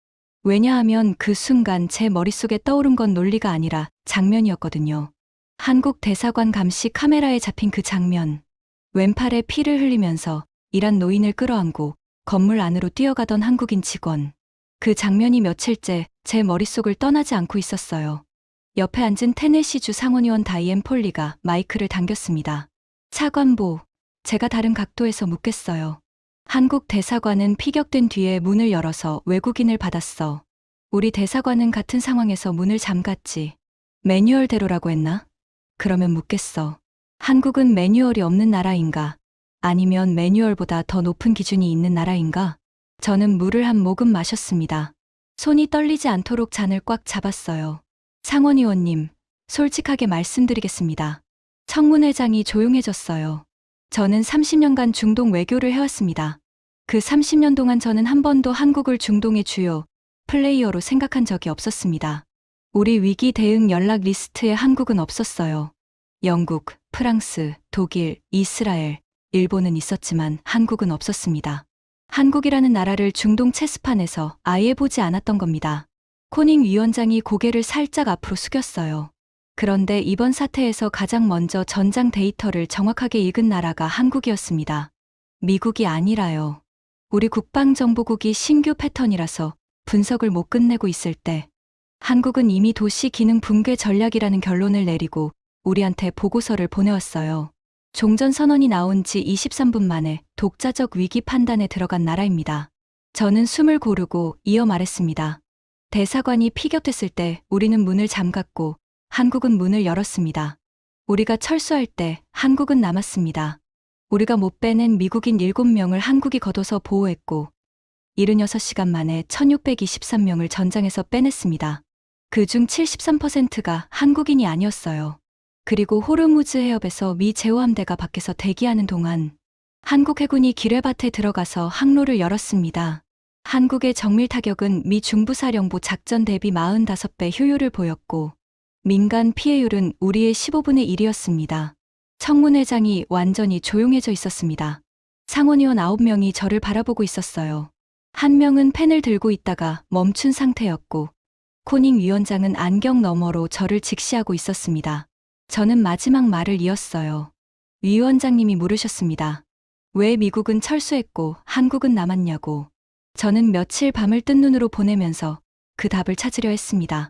왜냐하면 그 순간 제 머릿속에 떠오른 건 논리가 아니라 장면이었거든요. 한국 대사관 감시 카메라에 잡힌 그 장면. 왼팔에 피를 흘리면서 이란 노인을 끌어안고 건물 안으로 뛰어가던 한국인 직원. 그 장면이 며칠째 제 머릿속을 떠나지 않고 있었어요. 옆에 앉은 테네시주 상원의원 다이앤 폴리가 마이크를 당겼습니다. 차관보, 제가 다른 각도에서 묻겠어요. 한국 대사관은 피격된 뒤에 문을 열어서 외국인을 받았어. 우리 대사관은 같은 상황에서 문을 잠갔지. 매뉴얼대로라고 했나? 그러면 묻겠어. 한국은 매뉴얼이 없는 나라인가? 아니면 매뉴얼보다 더 높은 기준이 있는 나라인가? 저는 물을 한 모금 마셨습니다. 손이 떨리지 않도록 잔을 꽉 잡았어요. 상원의원님, 솔직하게 말씀드리겠습니다. 청문회장이 조용해졌어요. 저는 30년간 중동 외교를 해왔습니다. 그 30년 동안 저는 한 번도 한국을 중동의 주요 플레이어로 생각한 적이 없었습니다. 우리 위기 대응 연락 리스트에 한국은 없었어요. 영국, 프랑스, 독일, 이스라엘, 일본은 있었지만 한국은 없었습니다. 한국이라는 나라를 중동 체스판에서 아예 보지 않았던 겁니다. 코닝 위원장이 고개를 살짝 앞으로 숙였어요. 그런데 이번 사태에서 가장 먼저 전장 데이터를 정확하게 읽은 나라가 한국이었습니다. 미국이 아니라요. 우리 국방정보국이 신규 패턴이라서 분석을 못 끝내고 있을 때 한국은 이미 도시 기능 붕괴 전략이라는 결론을 내리고 우리한테 보고서를 보내왔어요. 종전선언이 나온 지 23분 만에 독자적 위기 판단에 들어간 나라입니다. 저는 숨을 고르고 이어 말했습니다. 대사관이 피격됐을 때 우리는 문을 잠갔고 한국은 문을 열었습니다. 우리가 철수할 때 한국은 남았습니다. 우리가 못 빼낸 미국인 7명을 한국이 걷어서 보호했고 76시간 만에 1623명을 전장에서 빼냈습니다. 그중 73%가 한국인이 아니었어요. 그리고 호르무즈 해협에서 미 제호 함대가 밖에서 대기하는 동안 한국 해군이 기뢰밭에 들어가서 항로를 열었습니다. 한국의 정밀 타격은 미 중부사령부 작전 대비 45배 효율을 보였고 민간 피해율은 우리의 15분의 1이었습니다. 청문회장이 완전히 조용해져 있었습니다. 상원의원 9명이 저를 바라보고 있었어요. 한 명은 펜을 들고 있다가 멈춘 상태였고 코닝 위원장은 안경 너머로 저를 직시하고 있었습니다. 저는 마지막 말을 이었어요. 위원장님이 물으셨습니다. 왜 미국은 철수했고 한국은 남았냐고. 저는 며칠 밤을 뜬 눈으로 보내면서 그 답을 찾으려 했습니다.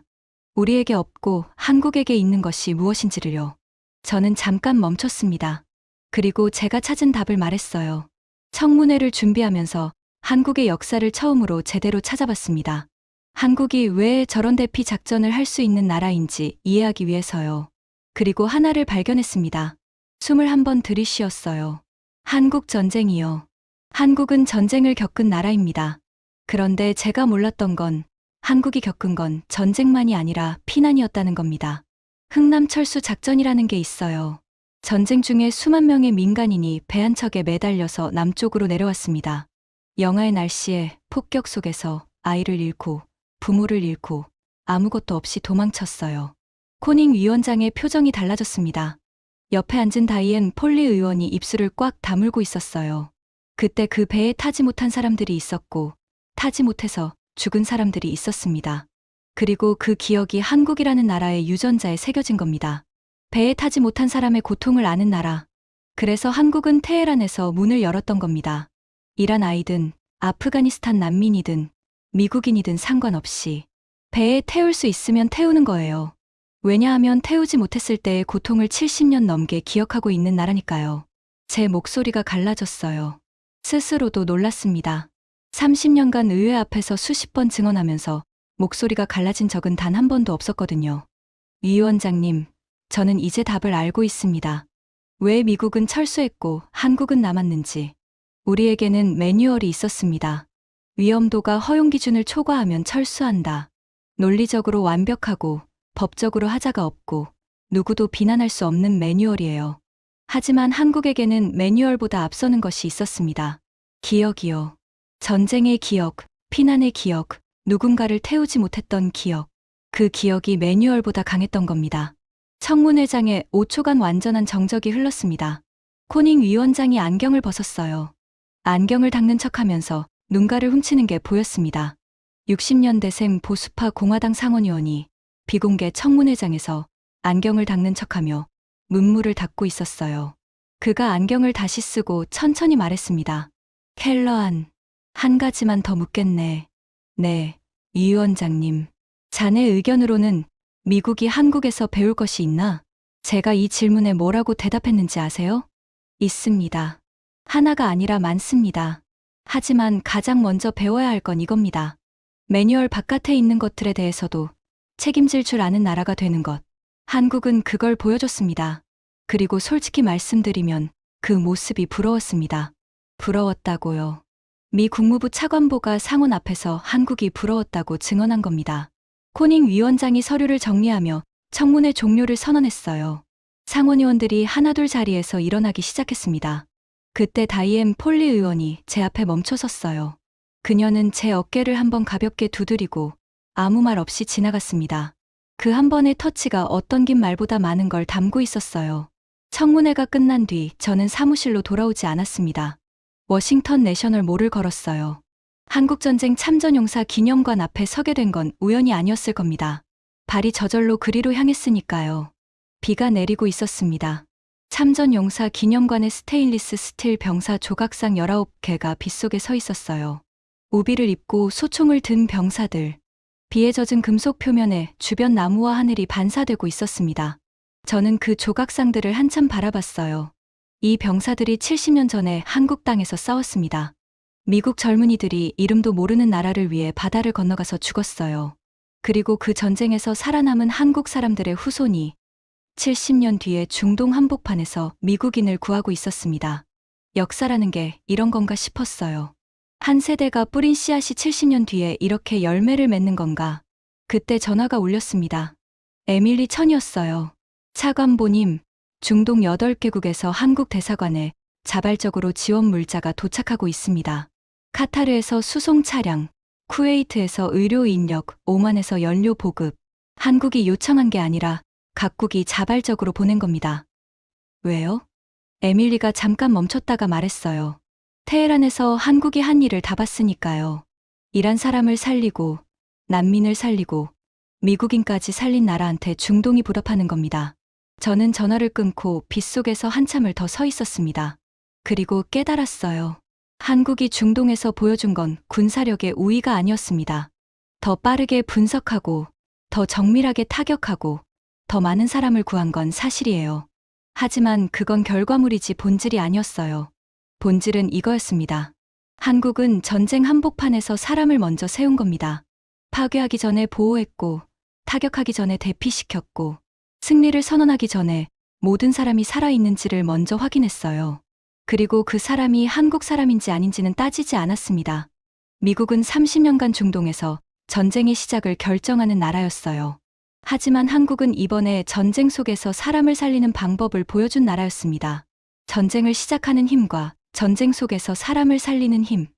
우리에게 없고 한국에게 있는 것이 무엇인지를요. 저는 잠깐 멈췄습니다. 그리고 제가 찾은 답을 말했어요. 청문회를 준비하면서 한국의 역사를 처음으로 제대로 찾아봤습니다. 한국이 왜 저런 대피 작전을 할 수 있는 나라인지 이해하기 위해서요. 그리고 하나를 발견했습니다. 숨을 한번 들이쉬었어요. 한국 전쟁이요. 한국은 전쟁을 겪은 나라입니다. 그런데 제가 몰랐던 건 한국이 겪은 건 전쟁만이 아니라 피난이었다는 겁니다. 흥남철수 작전이라는 게 있어요. 전쟁 중에 수만 명의 민간인이 배 한 척에 매달려서 남쪽으로 내려왔습니다. 영하의 날씨에 폭격 속에서 아이를 잃고 부모를 잃고 아무것도 없이 도망쳤어요. 코닝 위원장의 표정이 달라졌습니다. 옆에 앉은 다이앤 폴리 의원이 입술을 꽉 다물고 있었어요. 그때 그 배에 타지 못한 사람들이 있었고 타지 못해서 죽은 사람들이 있었습니다. 그리고 그 기억이 한국이라는 나라의 유전자에 새겨진 겁니다. 배에 타지 못한 사람의 고통을 아는 나라. 그래서 한국은 테헤란에서 문을 열었던 겁니다. 이란 아이든 아프가니스탄 난민이든 미국인이든 상관없이 배에 태울 수 있으면 태우는 거예요. 왜냐하면 태우지 못했을 때의 고통을 70년 넘게 기억하고 있는 나라니까요. 제 목소리가 갈라졌어요. 스스로도 놀랐습니다. 30년간 의회 앞에서 수십 번 증언하면서 목소리가 갈라진 적은 단 한 번도 없었거든요. 위원장님, 저는 이제 답을 알고 있습니다. 왜 미국은 철수했고 한국은 남았는지. 우리에게는 매뉴얼이 있었습니다. 위험도가 허용 기준을 초과하면 철수한다. 논리적으로 완벽하고 법적으로 하자가 없고 누구도 비난할 수 없는 매뉴얼이에요. 하지만 한국에게는 매뉴얼보다 앞서는 것이 있었습니다. 기억이요. 전쟁의 기억, 피난의 기억, 누군가를 태우지 못했던 기억. 그 기억이 매뉴얼보다 강했던 겁니다. 청문회장에 5초간 완전한 정적이 흘렀습니다. 코닝 위원장이 안경을 벗었어요. 안경을 닦는 척하면서 눈가를 훔치는 게 보였습니다. 60년대생 보수파 공화당 상원의원이 비공개 청문회장에서 안경을 닦는 척하며 눈물을 닦고 있었어요. 그가 안경을 다시 쓰고 천천히 말했습니다. 켈러안, 한 가지만 더 묻겠네. 네, 위원장님. 자네 의견으로는 미국이 한국에서 배울 것이 있나? 제가 이 질문에 뭐라고 대답했는지 아세요? 있습니다. 하나가 아니라 많습니다. 하지만 가장 먼저 배워야 할 건 이겁니다. 매뉴얼 바깥에 있는 것들에 대해서도 책임질 줄 아는 나라가 되는 것. 한국은 그걸 보여줬습니다. 그리고 솔직히 말씀드리면 그 모습이 부러웠습니다. 부러웠다고요. 미 국무부 차관보가 상원 앞에서 한국이 부러웠다고 증언한 겁니다. 코닝 위원장이 서류를 정리하며 청문회 종료를 선언했어요. 상원의원들이 하나둘 자리에서 일어나기 시작했습니다. 그때 다이앤 폴리 의원이 제 앞에 멈춰 섰어요. 그녀는 제 어깨를 한번 가볍게 두드리고 아무 말 없이 지나갔습니다. 그 한 번의 터치가 어떤 긴 말보다 많은 걸 담고 있었어요. 청문회가 끝난 뒤 저는 사무실로 돌아오지 않았습니다. 워싱턴 내셔널 몰을 걸었어요. 한국전쟁 참전용사 기념관 앞에 서게 된 건 우연이 아니었을 겁니다. 발이 저절로 그리로 향했으니까요. 비가 내리고 있었습니다. 참전용사 기념관의 스테인리스 스틸 병사 조각상 19개가 빗속에 서 있었어요. 우비를 입고 소총을 든 병사들. 비에 젖은 금속 표면에 주변 나무와 하늘이 반사되고 있었습니다. 저는 그 조각상들을 한참 바라봤어요. 이 병사들이 70년 전에 한국 땅에서 싸웠습니다. 미국 젊은이들이 이름도 모르는 나라를 위해 바다를 건너가서 죽었어요. 그리고 그 전쟁에서 살아남은 한국 사람들의 후손이 70년 뒤에 중동 한복판에서 미국인을 구하고 있었습니다. 역사라는 게 이런 건가 싶었어요. 한 세대가 뿌린 씨앗이 70년 뒤에 이렇게 열매를 맺는 건가. 그때 전화가 울렸습니다. 에밀리 천이었어요. 차관보님, 중동 8개국에서 한국 대사관에 자발적으로 지원 물자가 도착하고 있습니다. 카타르에서 수송 차량, 쿠웨이트에서 의료 인력, 오만에서 연료 보급. 한국이 요청한 게 아니라 각국이 자발적으로 보낸 겁니다. 왜요? 에밀리가 잠깐 멈췄다가 말했어요. 테헤란에서 한국이 한 일을 다 봤으니까요. 일한 사람을 살리고, 난민을 살리고, 미국인까지 살린 나라한테 중동이 보답하는 겁니다. 저는 전화를 끊고 빗속에서 한참을 더 서 있었습니다. 그리고 깨달았어요. 한국이 중동에서 보여준 건 군사력의 우위가 아니었습니다. 더 빠르게 분석하고, 더 정밀하게 타격하고, 더 많은 사람을 구한 건 사실이에요. 하지만 그건 결과물이지 본질이 아니었어요. 본질은 이거였습니다. 한국은 전쟁 한복판에서 사람을 먼저 세운 겁니다. 파괴하기 전에 보호했고, 타격하기 전에 대피시켰고, 승리를 선언하기 전에 모든 사람이 살아있는지를 먼저 확인했어요. 그리고 그 사람이 한국 사람인지 아닌지는 따지지 않았습니다. 미국은 30년간 중동에서 전쟁의 시작을 결정하는 나라였어요. 하지만 한국은 이번에 전쟁 속에서 사람을 살리는 방법을 보여준 나라였습니다. 전쟁을 시작하는 힘과 전쟁 속에서 사람을 살리는 힘.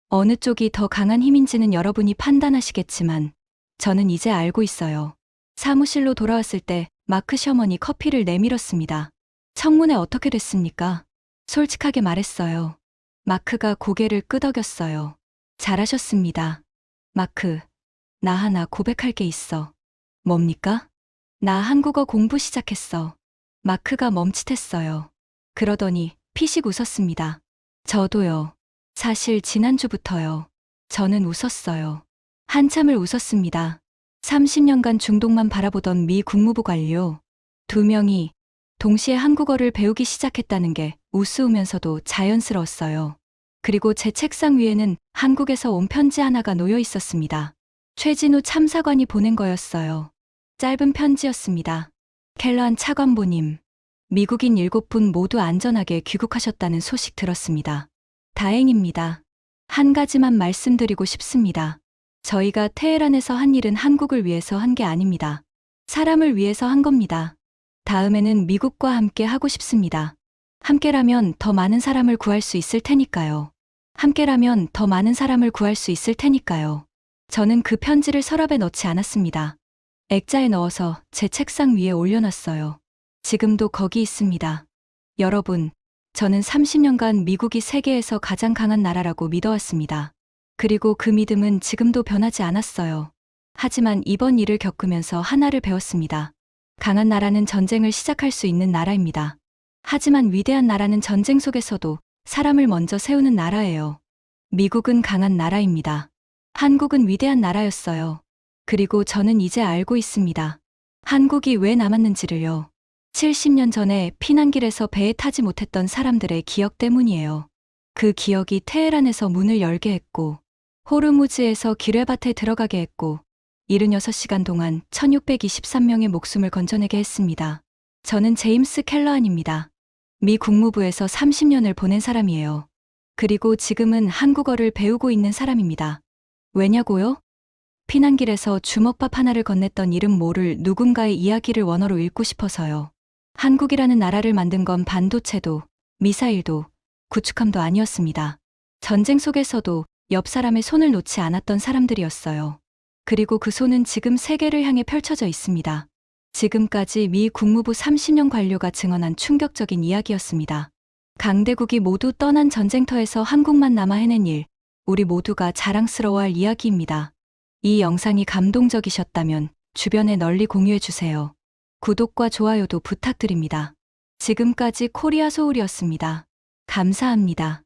어느 쪽이 더 강한 힘인지는 여러분이 판단하시겠지만 저는 이제 알고 있어요. 사무실로 돌아왔을 때 마크 셔먼이 커피를 내밀었습니다. 청문회 어떻게 됐습니까? 솔직하게 말했어요. 마크가 고개를 끄덕였어요. 잘하셨습니다. 마크, 나 하나 고백할 게 있어. 뭡니까? 나 한국어 공부 시작했어. 마크가 멈칫했어요. 그러더니 피식 웃었습니다. 저도요. 사실 지난주부터요. 저는 웃었어요. 한참을 웃었습니다. 30년간 중동만 바라보던 미 국무부 관료 2명이 동시에 한국어를 배우기 시작했다는 게 우스우면서도 자연스러웠어요. 그리고 제 책상 위에는 한국에서 온 편지 하나가 놓여 있었습니다. 최진우 참사관이 보낸 거였어요. 짧은 편지였습니다. 켈러한 차관보님, 미국인 7분 모두 안전하게 귀국하셨다는 소식 들었습니다. 다행입니다. 한 가지만 말씀드리고 싶습니다. 저희가 테헤란에서 한 일은 한국을 위해서 한 게 아닙니다. 사람을 위해서 한 겁니다. 다음에는 미국과 함께 하고 싶습니다. 함께라면 더 많은 사람을 구할 수 있을 테니까요. 함께라면 더 많은 사람을 구할 수 있을 테니까요. 저는 그 편지를 서랍에 넣지 않았습니다. 액자에 넣어서 제 책상 위에 올려놨어요. 지금도 거기 있습니다. 여러분, 저는 30년간 미국이 세계에서 가장 강한 나라라고 믿어왔습니다. 그리고 그 믿음은 지금도 변하지 않았어요. 하지만 이번 일을 겪으면서 하나를 배웠습니다. 강한 나라는 전쟁을 시작할 수 있는 나라입니다. 하지만 위대한 나라는 전쟁 속에서도 사람을 먼저 세우는 나라예요. 미국은 강한 나라입니다. 한국은 위대한 나라였어요. 그리고 저는 이제 알고 있습니다. 한국이 왜 남았는지를요. 70년 전에 피난길에서 배에 타지 못했던 사람들의 기억 때문이에요. 그 기억이 테헤란에서 문을 열게 했고, 호르무즈에서 기뢰밭에 들어가게 했고, 76시간 동안 1623명의 목숨을 건져내게 했습니다. 저는 제임스 켈러안입니다. 미 국무부에서 30년을 보낸 사람이에요. 그리고 지금은 한국어를 배우고 있는 사람입니다. 왜냐고요? 피난길에서 주먹밥 하나를 건넸던 이름 모를 누군가의 이야기를 원어로 읽고 싶어서요. 한국이라는 나라를 만든 건 반도체도, 미사일도, 구축함도 아니었습니다. 전쟁 속에서도 옆 사람의 손을 놓지 않았던 사람들이었어요. 그리고 그 손은 지금 세계를 향해 펼쳐져 있습니다. 지금까지 미 국무부 30년 관료가 증언한 충격적인 이야기였습니다. 강대국이 모두 떠난 전쟁터에서 한국만 남아 해낸 일, 우리 모두가 자랑스러워할 이야기입니다. 이 영상이 감동적이셨다면 주변에 널리 공유해주세요. 구독과 좋아요도 부탁드립니다. 지금까지 코리아 소울이었습니다. 감사합니다.